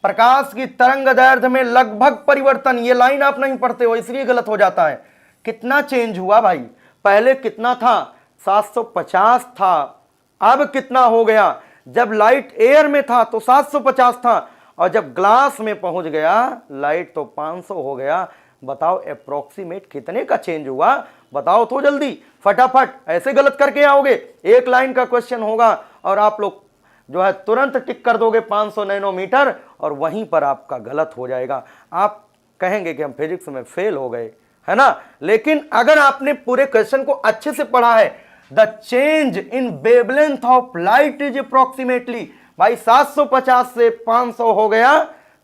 प्रकाश की तरंग दैर्ध्य में लगभग परिवर्तन। ये लाइन आप नहीं पढ़ते हो इसलिए गलत हो जाता है। कितना चेंज हुआ भाई, पहले कितना था 750 था, अब कितना हो गया। जब लाइट एयर में था तो 750 था और जब ग्लास में पहुंच गया लाइट तो 500 हो गया। बताओ अप्रोक्सीमेट कितने का चेंज हुआ, बताओ तो जल्दी फटाफट। ऐसे गलत करके आओगे, एक लाइन का क्वेश्चन होगा और आप लोग जो है तुरंत टिक कर दोगे 500 नैनोमीटर और वहीं पर आपका गलत हो जाएगा। आप कहेंगे कि हम फिजिक्स में फेल हो गए, है ना। लेकिन अगर आपने पूरे क्वेश्चन को अच्छे से पढ़ा है, the change in wavelength of light is approximately, भाई 750 से 500 हो गया,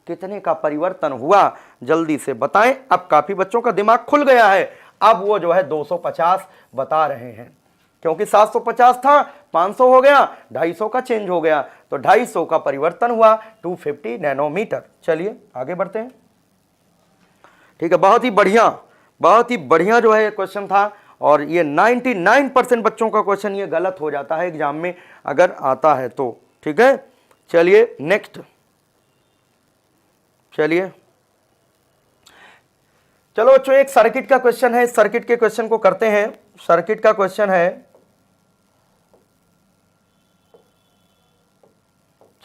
कितने का परिवर्तन हुआ जल्दी से बताएं। अब काफी बच्चों का दिमाग खुल गया है, अब वो जो है 250 बता रहे हैं, क्योंकि 750 था 500 हो गया, 250 का चेंज हो गया, तो 250 का परिवर्तन हुआ 250 नैनोमीटर। चलिए आगे बढ़ते हैं। ठीक है, बहुत ही बढ़िया जो है क्वेश्चन था और ये 99% बच्चों का क्वेश्चन ये गलत हो जाता है एग्जाम में अगर आता है तो। ठीक है, चलिए नेक्स्ट, चलो बच्चों एक सर्किट का क्वेश्चन है, सर्किट के क्वेश्चन को करते हैं। सर्किट का क्वेश्चन है,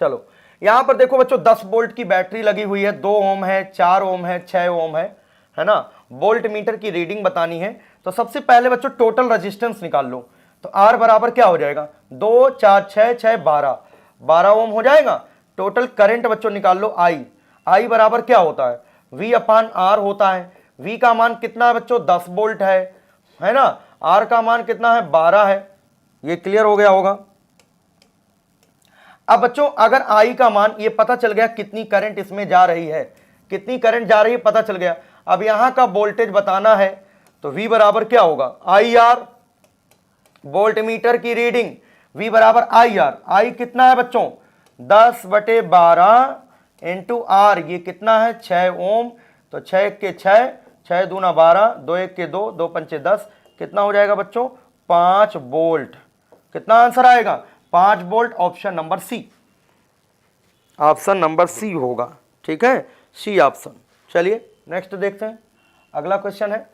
चलो यहां पर देखो बच्चों 10 वोल्ट की बैटरी लगी हुई है, 2 ओम है, 4 ओम है, 6 ओम है ना। वोल्ट मीटर की रीडिंग बतानी है, तो सबसे पहले बच्चों टोटल रेजिस्टेंस निकाल लो। तो आर बराबर क्या हो जाएगा, 2 4 6 6 12 ओम हो जाएगा। टोटल करंट बच्चों निकाल लो, आई बराबर क्या होता है, V अपान आर होता है। V का मान कितना है बच्चों, 10 वोल्ट है ना। R का मान कितना है, 12 है। ये क्लियर हो गया होगा। अब बच्चों अगर I का मान ये पता चल गया कितनी करंट इसमें जा रही है, कितनी करंट जा रही है पता चल गया। अब यहां का वोल्टेज बताना है तो V बराबर क्या होगा, IR, वोल्ट मीटर की रीडिंग V बराबर IR। I कितना है बच्चों, 10/12 इंटू R, ये कितना है 6 ओम। तो 6 के 6, 6 दूना 12, 2 1 के 2, 2 पंचे 10, कितना हो जाएगा बच्चों 5 वोल्ट। कितना आंसर आएगा, 5 volt. Option number C, option number C होगा। ठीक है, सी ऑप्शन। चलिए नेक्स्ट देखते हैं, अगला क्वेश्चन है,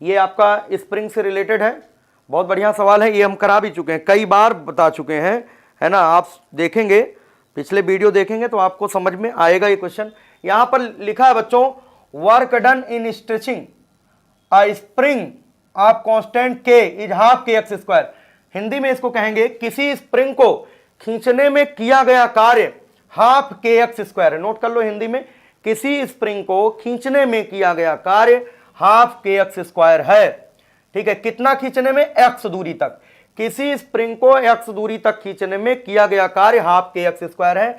ये आपका स्प्रिंग से रिलेटेड है। बहुत बढ़िया सवाल है, ये हम करा भी चुके हैं, कई बार बता चुके हैं, है ना। आप देखेंगे, पिछले वीडियो देखेंगे तो आपको समझ में आएगा ये क्वेश्चन। यहां पर लिखा है बच्चों, work done in stretching a spring of constant के इज हाफ के एक्स स्क्वायर। हिंदी में इसको कहेंगे किसी स्प्रिंग को खींचने में किया गया कार्य हाफ के एक्स स्क्वायर है। नोट कर लो, हिंदी में किसी स्प्रिंग को खींचने में किया गया कार्य हाफ के एक्स स्क्वायर है। ठीक है, कितना खींचने में, एक्स दूरी तक। किसी स्प्रिंग को एक्स दूरी तक खींचने में किया गया कार्य हाफ के एक्स स्क्वायर है।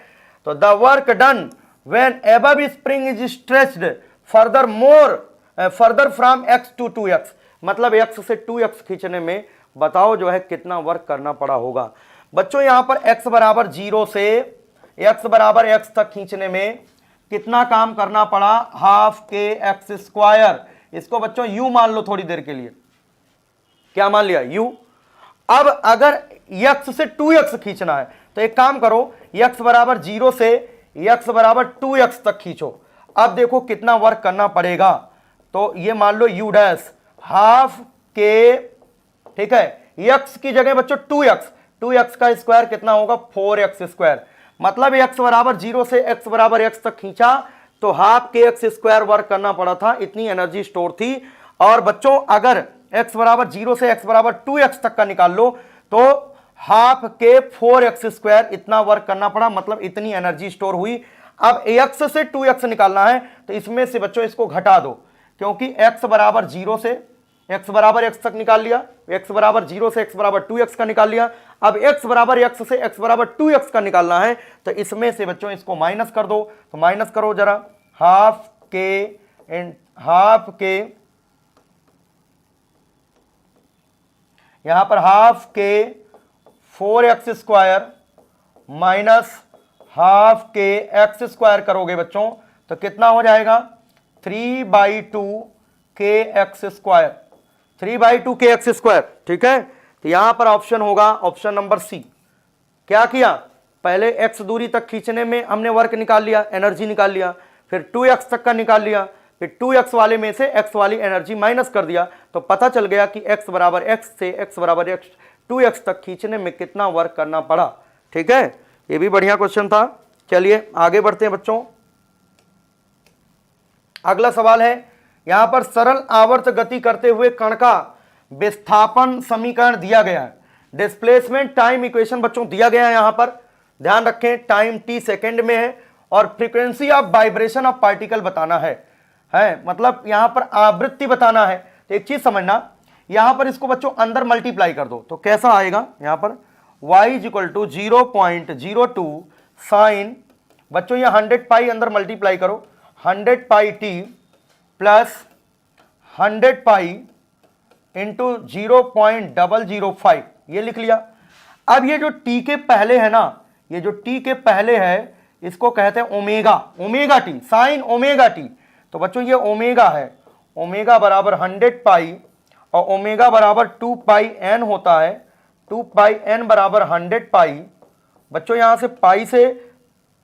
तो the work done when above spring is stretched further from x to 2x, मतलब x से 2x खींचने में बताओ जो है कितना वर्क करना पड़ा होगा। बच्चों यहां पर x बराबर 0 से x बराबर x तक खींचने में कितना काम करना पड़ा, हाफ के एक्स स्क्वायर। इसको बच्चों u मान लो थोड़ी देर के लिए, क्या मान लिया, u। अब अगर x से 2x खींचना है तो एक काम करो, x बराबर 0 से x बराबर 2x तक खींचो। अब देखो कितना वर्क करना पड़ेगा, तो ये मान लो u डैश हाफ के, ठीक है, x की जगह बच्चों 2x का स्क्वायर कितना होगा 4x स्क्वायर। मतलब x बराबर 0 से x बराबर x तक खींचा तो हाफ के एक्स स्क्वायर वर्क करना पड़ा था, इतनी एनर्जी स्टोर थी। और बच्चों अगर x बराबर 0 से x बराबर 2x तक का निकाल लो तो हाफ के 4x स्क्वायर इतना वर्क करना पड़ा, मतलब इतनी एनर्जी स्टोर हुई। अब x से 2x निकालना है तो इसमें से बच्चों इसको घटा दो, क्योंकि x बराबर 0 से x बराबर x तक निकाल लिया, x बराबर 0 से x बराबर 2x का निकाल लिया। अब x बराबर x से x बराबर 2x का निकालना है तो इसमें से बच्चों इसको माइनस कर दो। तो माइनस करो जरा, हाफ के यहां पर हाफ के 4x स्क्वायर माइनस हाफ के एक्स स्क्वायर करोगे बच्चों तो कितना हो जाएगा 3/2 के एक्स स्क्वायर, 3/2 के एक्स स्क्वायर। ठीक है, तो यहां पर ऑप्शन होगा ऑप्शन नंबर सी। क्या किया, पहले x दूरी तक खींचने में हमने वर्क निकाल लिया, एनर्जी निकाल लिया, फिर 2x तक का निकाल लिया, फिर 2x वाले में से x वाली एनर्जी माइनस कर दिया, तो पता चल गया कि x बराबर x से x बराबर x 2x तक खींचने में कितना वर्क करना पड़ा। ठीक है, ये भी बढ़िया क्वेश्चन था। चलिए आगे बढ़ते हैं बच्चों। अगला सवाल है, यहां पर सरल आवर्त गति करते हुए कण का विस्थापन समीकरण दिया गया है। डिस्प्लेसमेंट टाइम इक्वेशन बच्चों दिया गया है। यहां पर ध्यान रखें, टाइम t सेकेंड में है और frequency of vibration of particle बताना है मतलब यहां पर आवृत्ति बताना है। तो एक चीज समझना, यहां पर इसको बच्चों अंदर मल्टीप्लाई कर दो तो कैसा आएगा, यहां पर y = 0.02 साइन बच्चों ये 100 पाई अंदर मल्टीप्लाई करो, 100 पाई t प्लस 100 पाई इंटू 0.005 ये लिख लिया। अब ये जो t के पहले है ना, ये जो t के पहले है इसको कहते हैं omega, omega T, sine omega T. तो बच्चों ये ओमेगा है, ओमेगा बराबर 100 पाई और ओमेगा बराबर 2 पाई n होता है, 2 पाई n बराबर 100 पाई। बच्चों यहां से पाई से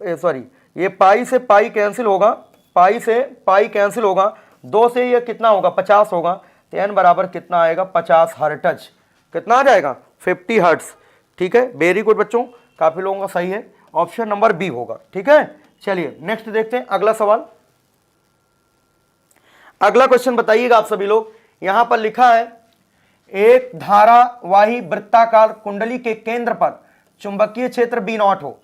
सॉरी ये पाई से पाई कैंसिल होगा, पाई से पाई कैंसिल होगा, 2 से ये कितना होगा 50 होगा, तो n बराबर कितना आएगा 50 हर्ट्ज। कितना आ जाएगा 50 हर्ट्ज। ठीक है, वेरी गुड बच्चों, काफी लोगों का सही है, ऑप्शन नंबर बी होगा। ठीक है, चलिए नेक्स्ट देखते हैं अगला सवाल। अगला क्वेश्चन बताइएगा आप सभी लोग। यहां पर लिखा है, एक धारावाही वृत्ताकार कुंडली के केंद्र पर चुंबकीय क्षेत्र B0 हो,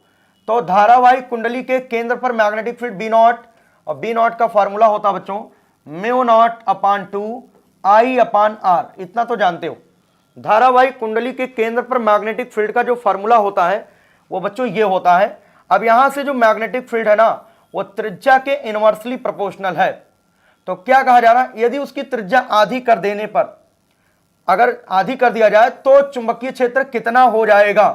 तो धारावाही कुंडली के केंद्र पर मैग्नेटिक फील्ड B0 और B0 का फॉर्मूला होता है बच्चों μ0/2 I/r। इतना तो जानते हो। धारावाही कुंडली के केंद्र पर मैग्नेटिक फील्ड का जो फॉर्मूला होता है वो बच्चों ये होता है। अब यहां से जो मैग्नेटिक फील्ड है ना वो त्रिज्या के इनवर्सली प्रोपोर्शनल है। तो क्या कहा जा रहा है, यदि उसकी त्रिज्या आधी कर देने पर, अगर आधी कर दिया जाए तो चुंबकीय क्षेत्र कितना हो जाएगा,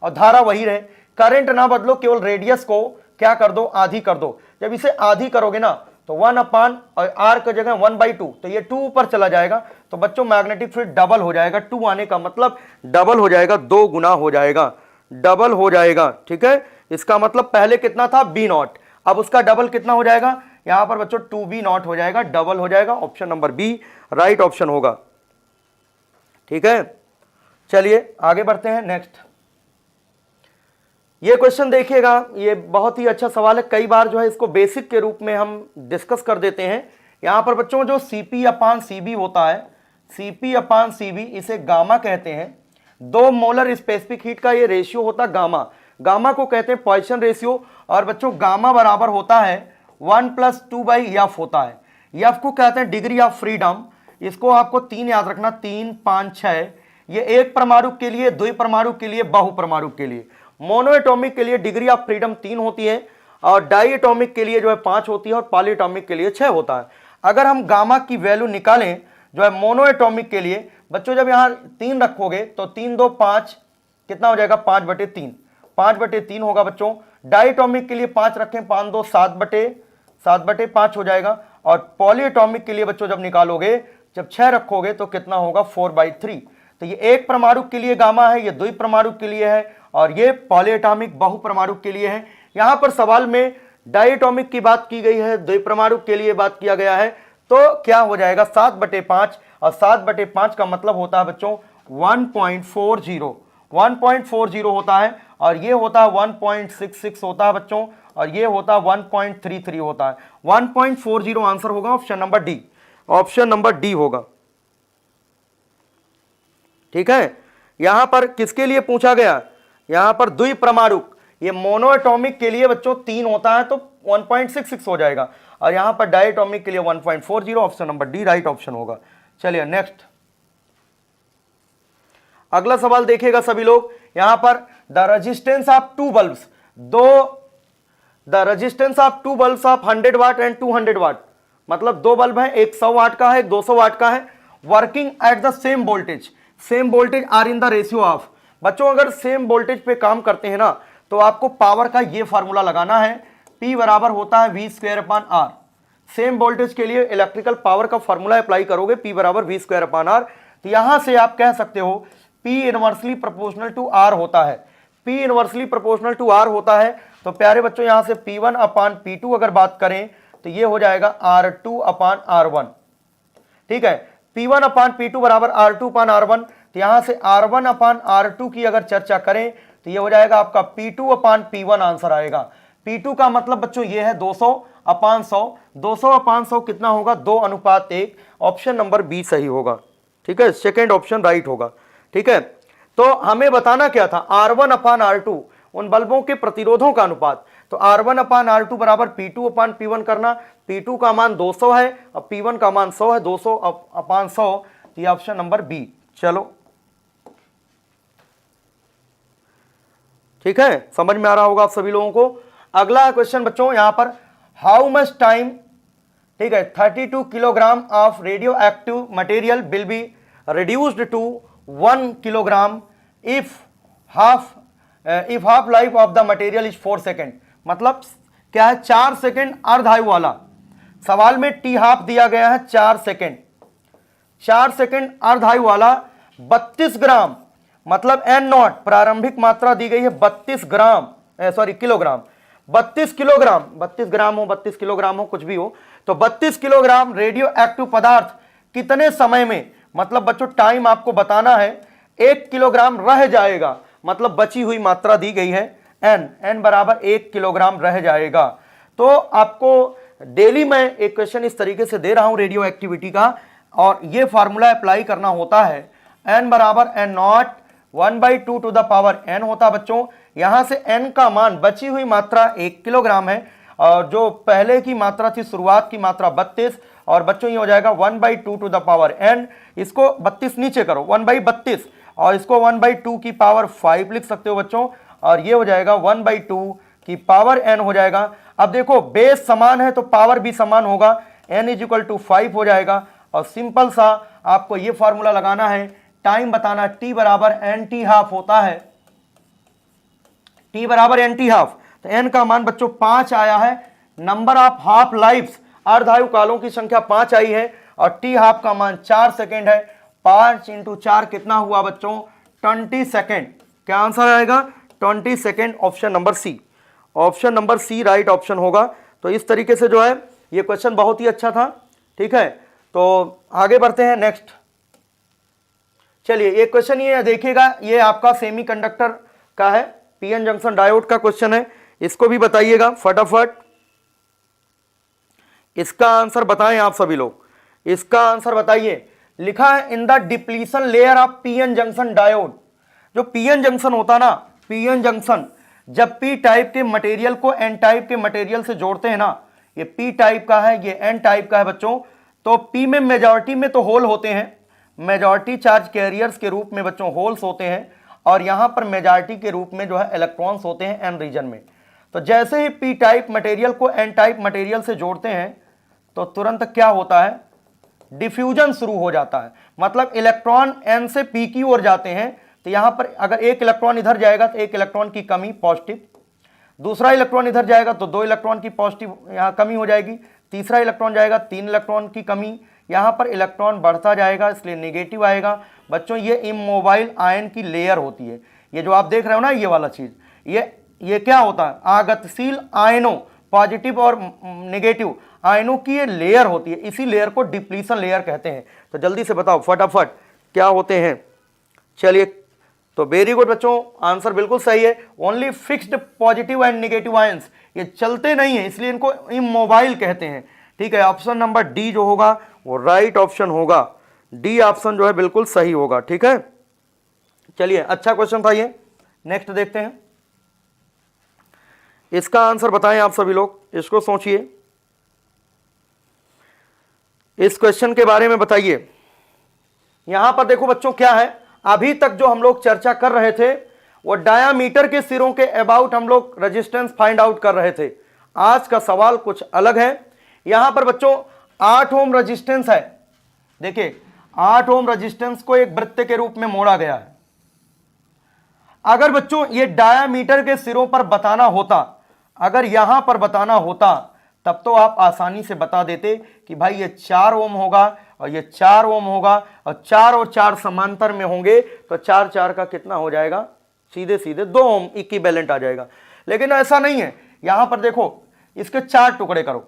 और धारा वही रहे, करंट ना बदलो, केवल रेडियस को क्या कर दो आधी कर दो। जब इसे आधी करोगे ना तो 1/r की जगह 1/2, तो ये 2 ऊपर चला जाएगा, तो बच्चों मैग्नेटिक फील्ड डबल हो जाएगा। 2 आने का मतलब डबल हो जाएगा, 2 गुना हो जाएगा, डबल हो जाएगा। ठीक है, इसका मतलब पहले कितना था B0, अब उसका डबल कितना हो जाएगा, यहां पर बच्चों 2B0 हो जाएगा, डबल हो जाएगा। Option number B right option होगा। ठीक है, चलिए आगे बढ़ते हैं नेक्स्ट। ये क्वेश्चन देखिएगा, ये बहुत ही अच्छा सवाल है, कई बार जो है इसको बेसिक के रूप में हम डिस्कस कर देते हैं। यहां पर बच्चों जो CP/CB होता है, CP/CB इसे गामा कहते हैं। 2 मोलर स्पेसिफिक हीट का ये रेशियो होता है गामा, गामा को कहते हैं पॉइसन रेशियो। और बच्चों गामा बराबर होता है 1 + 2/f होता है। एफ को कहते हैं डिग्री ऑफ फ्रीडम। इसको आपको 3 याद रखना, 3, 5, 6। ये एक परमाणु के लिए, द्विपरमाणु के लिए, बहुपरमाणु के लिए। मोनोएटॉमिक के लिए डिग्री ऑफ फ्रीडम 3 होती है और डाईएटॉमिक के लिए जो है 5 होती है और पॉलीएटॉमिक के लिए 6 होता है। अगर हम गामा की वैल्यू निकालें जो है मोनोएटॉमिक के लिए, बच्चों जब यहाँ 3 रखोगे तो 3, 2, 5 कितना हो जाएगा 5/3, 5/3 होगा बच्चों। डाईएटॉमिक के लिए 5 रखें, 5, 2, 7/5 हो जाएगा। और पॉलीएटॉमिक के लिए बच्चों जब निकालोगे, जब 6 रखोगे तो कितना होगा 4/3। तो ये एक परमाणु के लिए गामा है, ये द्विपरमाणु के लिए है और ये पॉलीएटॉमिक बहुपरमाणु के लिए है। यहां पर सवाल में डाईएटॉमिक की बात की गई है, द्विपरमाणु के लिए बात किया गया है, तो क्या हो जाएगा 7/5 और 7/5 का मतलब होता है बच्चों 1.40, 1.40 होता है और ये होता है 1.66 होता है बच्चों और ये होता है 1.33 होता है। 1.40 आंसर होगा option number D, option number D होगा। ठीक है, यहां पर किसके लिए पूछा गया, यहां पर द्विपरमाणु, ये मोनोएटॉमिक के लिए बच्चों 3 होता है तो 1.66 हो जाएगा और यहां पर डाईएटॉमिक के लिए 1.40, option number D right option होगा। चलिए नेक्स्ट अगला सवाल देखिएगा सभी लोग। यहां पर the resistance of 2 bulbs, the resistance of 2 bulbs of 100 watt and 200 watt, मतलब 2 बल्ब है, एक 100 वाट का है, 200 वाट का है, working at the same voltage, same voltage are in the ratio of. बच्चों अगर सेम वोल्टेज पे काम करते हैं ना तो आपको पावर का ये फार्मूला लगाना है, P बराबर होता है V²/R। सेम वोल्टेज के लिए इलेक्ट्रिकल पावर का फार्मूला अप्लाई करोगे, P बराबर V²/R। तो यहां से आप कह सकते हो P inversely proportional to R होता है, P inversely proportional to R होता है। तो प्यारे बच्चों यहां से P1/P2 अगर बात करें तो ये हो जाएगा R2/R1। ठीक है, P1/P2 बराबर R2/R1। तो यहां से R1/R2 की अगर चर्चा करें तो ये हो जाएगा आपका P2/P1 आंसर आएगा। P2 का मतलब बच्चों ये है 200/100। 200/100 कितना होगा? 2:1। ऑप्शन नंबर बी सही होगा। ठीक है, सेकेंड ऑप्शन राइट होगा। ठीक है, तो हमें बताना क्या था? R1/R2 उन बल्बों के प्रतिरोधों का अनुपात। तो R1/R2 बराबर P2/P1 करना। P2 का मान 200 है और P1 का मान 100 है, 200/100। ये ऑप्शन नंबर बी। चलो ठीक है, समझ में आ रहा होगा आप सभी लोगों को। अगला क्वेश्चन बच्चों यहां पर, हाउ मच टाइम, ठीक है, 32 kilogram of radioactive material will be reduced to 1 kilogram if half life of the material is 4 second. मतलब क्या है? 4 सेकेंड अर्धायु वाला। सवाल में टी हाफ दिया गया है 4 सेकेंड। 4 सेकेंड अर्धायु वाला 32 ग्राम, मतलब N0 प्रारंभिक मात्रा दी गई है 32 ग्राम, किलोग्राम। 32 किलोग्राम, 32 ग्राम हो, 32 किलोग्राम हो, कुछ भी हो, तो 32 किलोग्राम रेडियो एक्टिव पदार्थ कितने समय में, मतलब बच्चों टाइम आपको बताना है, 1 किलोग्राम रह जाएगा। मतलब बची हुई मात्रा दी गई है N बराबर 1 किलोग्राम रह जाएगा। तो आपको डेली मैं एक क्वेश्चन इस तरीके से दे रहा हूं रेडियो एक्टिविटी का, और ये फार्मूला अप्लाई करना होता है। N बराबर N0 1/2 to the power N होता बच्चों। यहां से N का मान, बची हुई मात्रा 1 किलोग्राम है, और जो पहले की मात्रा थी, शुरुआत की मात्रा 32, और बच्चों ये हो जाएगा 1/2 टू द पावर N। इसको 32 नीचे करो, 1/32, और इसको 1/2 की पावर 5 लिख सकते हो बच्चों, और ये हो जाएगा 1/2 की पावर N हो जाएगा। अब देखो बेस समान है तो पावर भी समान होगा, N = 5 हो जाएगा। और सिंपल सा आपको ये फार्मूला लगाना है, टाइम बताना, T बराबर NT हाफ होता है। T बराबर NT हाफ, तो N का मान बच्चों 5 आया है। नंबर ऑफ हाफ लाइफ्स, अर्धायु कालों की संख्या 5 आई है, और T हाफ का मान 4 सेकेंड है। 5 × 4 कितना हुआ बच्चों? 20 सेकेंड। क्या आंसर आएगा? 20 second. Option number C, option number C right option होगा। तो इस तरीके से जो है ये क्वेश्चन बहुत ही अच्छा था। ठीक है, तो आगे बढ़ते हैं नेक्स्ट। चलिए एक क्वेश्चन ये देखिएगा, ये आपका सेमीकंडक्टर का है, पीएन जंक्शन डायोड का क्वेश्चन है। इसको भी बताइएगा फटाफट, इसका आंसर बताएं आप सभी लोग, इसका आंसर बताइए। लिखा है in the depletion layer of PN junction diode. जो पीएन जंक्शन होता ना, पीएन जंक्शन जब पी टाइप के मटेरियल को एन टाइप के मटेरियल से जोड़ते हैं ना, ये पी टाइप का है, ये एन टाइप का है बच्चों। तो पी में मेजॉरिटी में तो होल होते हैं, मेजॉरिटी चार्ज कैरियर्स के रूप में बच्चों होल्स होते हैं, और यहां पर मेजॉरिटी के रूप में जो है इलेक्ट्रॉन्स होते हैं एन रीजन में। तो जैसे ही पी टाइप मटेरियल को एन टाइप मटेरियल से जोड़ते हैं तो तुरंत क्या होता है? डिफ्यूजन शुरू हो जाता है। मतलब इलेक्ट्रॉन एन से पी की ओर जाते हैं। तो यहां पर अगर एक इलेक्ट्रॉन इधर जाएगा तो एक इलेक्ट्रॉन की कमी पॉजिटिव, दूसरा इलेक्ट्रॉन इधर जाएगा तो 2 इलेक्ट्रॉन की पॉजिटिव यहां कमी हो जाएगी, तीसरा इलेक्ट्रॉन जाएगा 3 इलेक्ट्रॉन की कमी, यहां पर इलेक्ट्रॉन बढ़ता जाएगा, इसलिए नेगेटिव आएगा। बच्चों ये इमोबाइल आयन की लेयर होती है। ये जो आप देख रहे हो ना, ये वाला चीज, ये क्या होता है? आगतशील आयनों, पॉजिटिव और नेगेटिव आयनों की ये लेयर होती है। इसी लेयर को डिप्लीशन लेयर कहते हैं। तो जल्दी से बताओ फटाफट क्या होते हैं। चलिए, तो वेरी गुड बच्चों, आंसर बिल्कुल सही है। Only fixed positive and negative ions, ये चलते नहीं है, इसलिए इनको इमोबाइल कहते हैं। ठीक है, ऑप्शन नंबर डी जो होगा वो राइट ऑप्शन होगा। डी ऑप्शन जो है बिल्कुल सही होगा। ठीक है, चलिए अच्छा क्वेश्चन था ये। नेक्स्ट देखते हैं, इसका आंसर बताएं आप सभी लोग, इसको सोचिए, इस क्वेश्चन के बारे में बताइए। यहां पर देखो बच्चों क्या है, अभी तक जो हम लोग चर्चा कर रहे थे वो डायामीटर के सिरों के अबाउट हम लोग रेजिस्टेंस फाइंड आउट कर रहे थे। आज का सवाल कुछ अलग है। यहां पर बच्चों 8 ओम रेजिस्टेंस है। देखिए 8 ओम रेजिस्टेंस को एक वृत्त के रूप में मोड़ा गया है। अगर बच्चों ये डायामीटर के सिरों पर बताना होता, अगर यहां पर बताना होता, तब तो आप आसानी से बता देते कि भाई ये 4 ओम होगा और ये 4 ओम होगा और 4 और 4 समांतर में होंगे, तो 4 4 का कितना हो जाएगा, सीधे सीधे 2 ओम इक्विवेलेंट आ जाएगा। लेकिन ऐसा नहीं है, यहां पर देखो इसके 4 टुकड़े करो,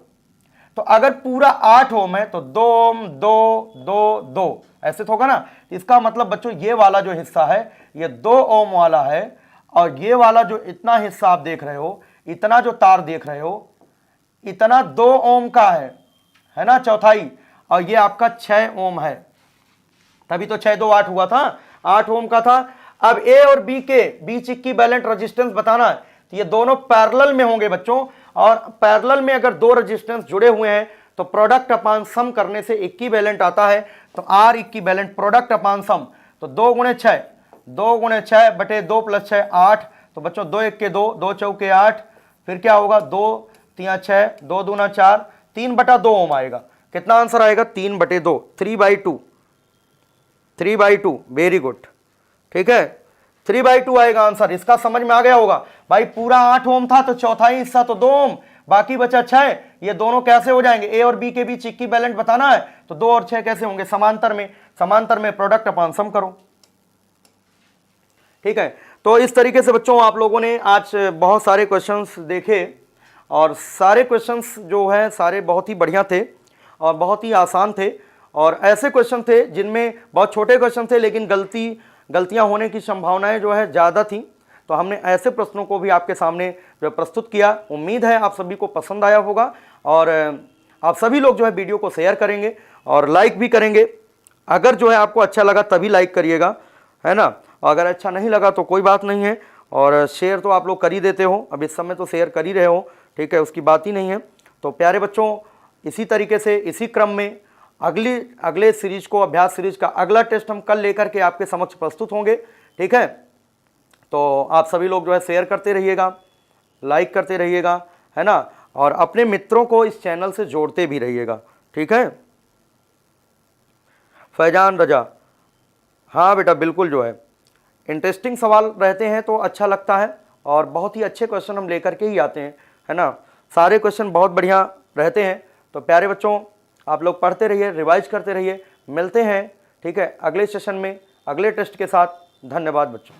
तो अगर पूरा 8 ओम है तो 2 ओम 2 2 2 ऐसे तो होगा ना। इसका मतलब बच्चों ये वाला जो हिस्सा है ये 2 ओम वाला है, और ये वाला जो इतना हिस्सा आप देख रहे हो, इतना जो तार देख रहे हो, इतना 2 ओम का है ना, चौथाई, और ये आपका 6 ओम है। तभी तो 6 2 8 हुआ था, 8 ओम का था। अब ए और बी के बीच इक्विवेलेंट रेजिस्टेंस बताना है, तो ये दोनों पैरेलल में होंगे बच्चों, और पैरेलल में अगर 2 रेजिस्टेंस जुड़े हुए हैं तो प्रोडक्ट अपान सम करने से इक्विवेलेंट आता है। तो आर इक्विवेलेंट प्रोडक्ट अपान सम, तो 2 गुणे 6, 2 गुणे 6 बटे 2 प्लस 6 8, तो बच्चों 2 1 के 2, 2 चौके 8, फिर क्या होगा 2 3 6, 2 दूना 4, 3 बटा 2 ओम आएगा। कितना आंसर आएगा, 3 बटे 2, 3/2, 3/2, वेरी गुड, ठीक है, 3/2 आएगा आंसर। इसका समझ में आ गया होगा भाई, पूरा 8 ओम था तो चौथाई हिस्सा तो 2 ओम, बाकी बचा 6, ये दोनों कैसे हो जाएंगे, ए और बी के बीच इक्विवेलेंट बताना है, तो 2 और 6 कैसे होंगे, समांतर में, समांतर में प्रोडक्ट अपान सम करो, ठीक है। तो इस तरीके से बच्चों आप लोगों ने आज बहुत सारे क्वेश्चंस देखे, और सारे क्वेश्चंस जो है सारे बहुत ही बढ़िया थे और बहुत ही आसान थे, और ऐसे क्वेश्चन थे जिनमें बहुत छोटे क्वेश्चन थे लेकिन गलतियां होने की संभावनाएं जो है ज़्यादा थी। तो हमने ऐसे प्रश्नों को भी आपके सामने जो प्रस्तुत किया। उम्मीद है आप सभी को पसंद आया होगा, और आप सभी लोग जो है वीडियो को शेयर करेंगे और लाइक भी करेंगे। अगर जो है आपको अच्छा लगा तभी लाइक करिएगा, है ना, अगर अच्छा नहीं लगा तो कोई बात नहीं है, और शेयर तो आप लोग कर ही देते हो, अब इस समय तो शेयर कर ही रहे हो, ठीक है, उसकी बात ही नहीं है। तो प्यारे बच्चों, इसी तरीके से इसी क्रम में अगले सीरीज को, अभ्यास सीरीज का अगला टेस्ट हम कल लेकर के आपके समक्ष प्रस्तुत होंगे, ठीक है। तो आप सभी लोग जो है शेयर करते रहिएगा, लाइक करते रहिएगा, है ना, और अपने मित्रों को इस चैनल से जोड़ते भी रहिएगा, ठीक है। फैजान रजा, हाँ बेटा बिल्कुल, जो है इंटरेस्टिंग सवाल रहते हैं तो अच्छा लगता है, और बहुत ही अच्छे क्वेश्चन हम लेकर के ही आते हैं, है ना, सारे क्वेश्चन बहुत बढ़िया रहते हैं। तो प्यारे बच्चों, आप लोग पढ़ते रहिए, रिवाइज करते रहिए, मिलते हैं, ठीक है, अगले सेशन में अगले टेस्ट के साथ। धन्यवाद बच्चों।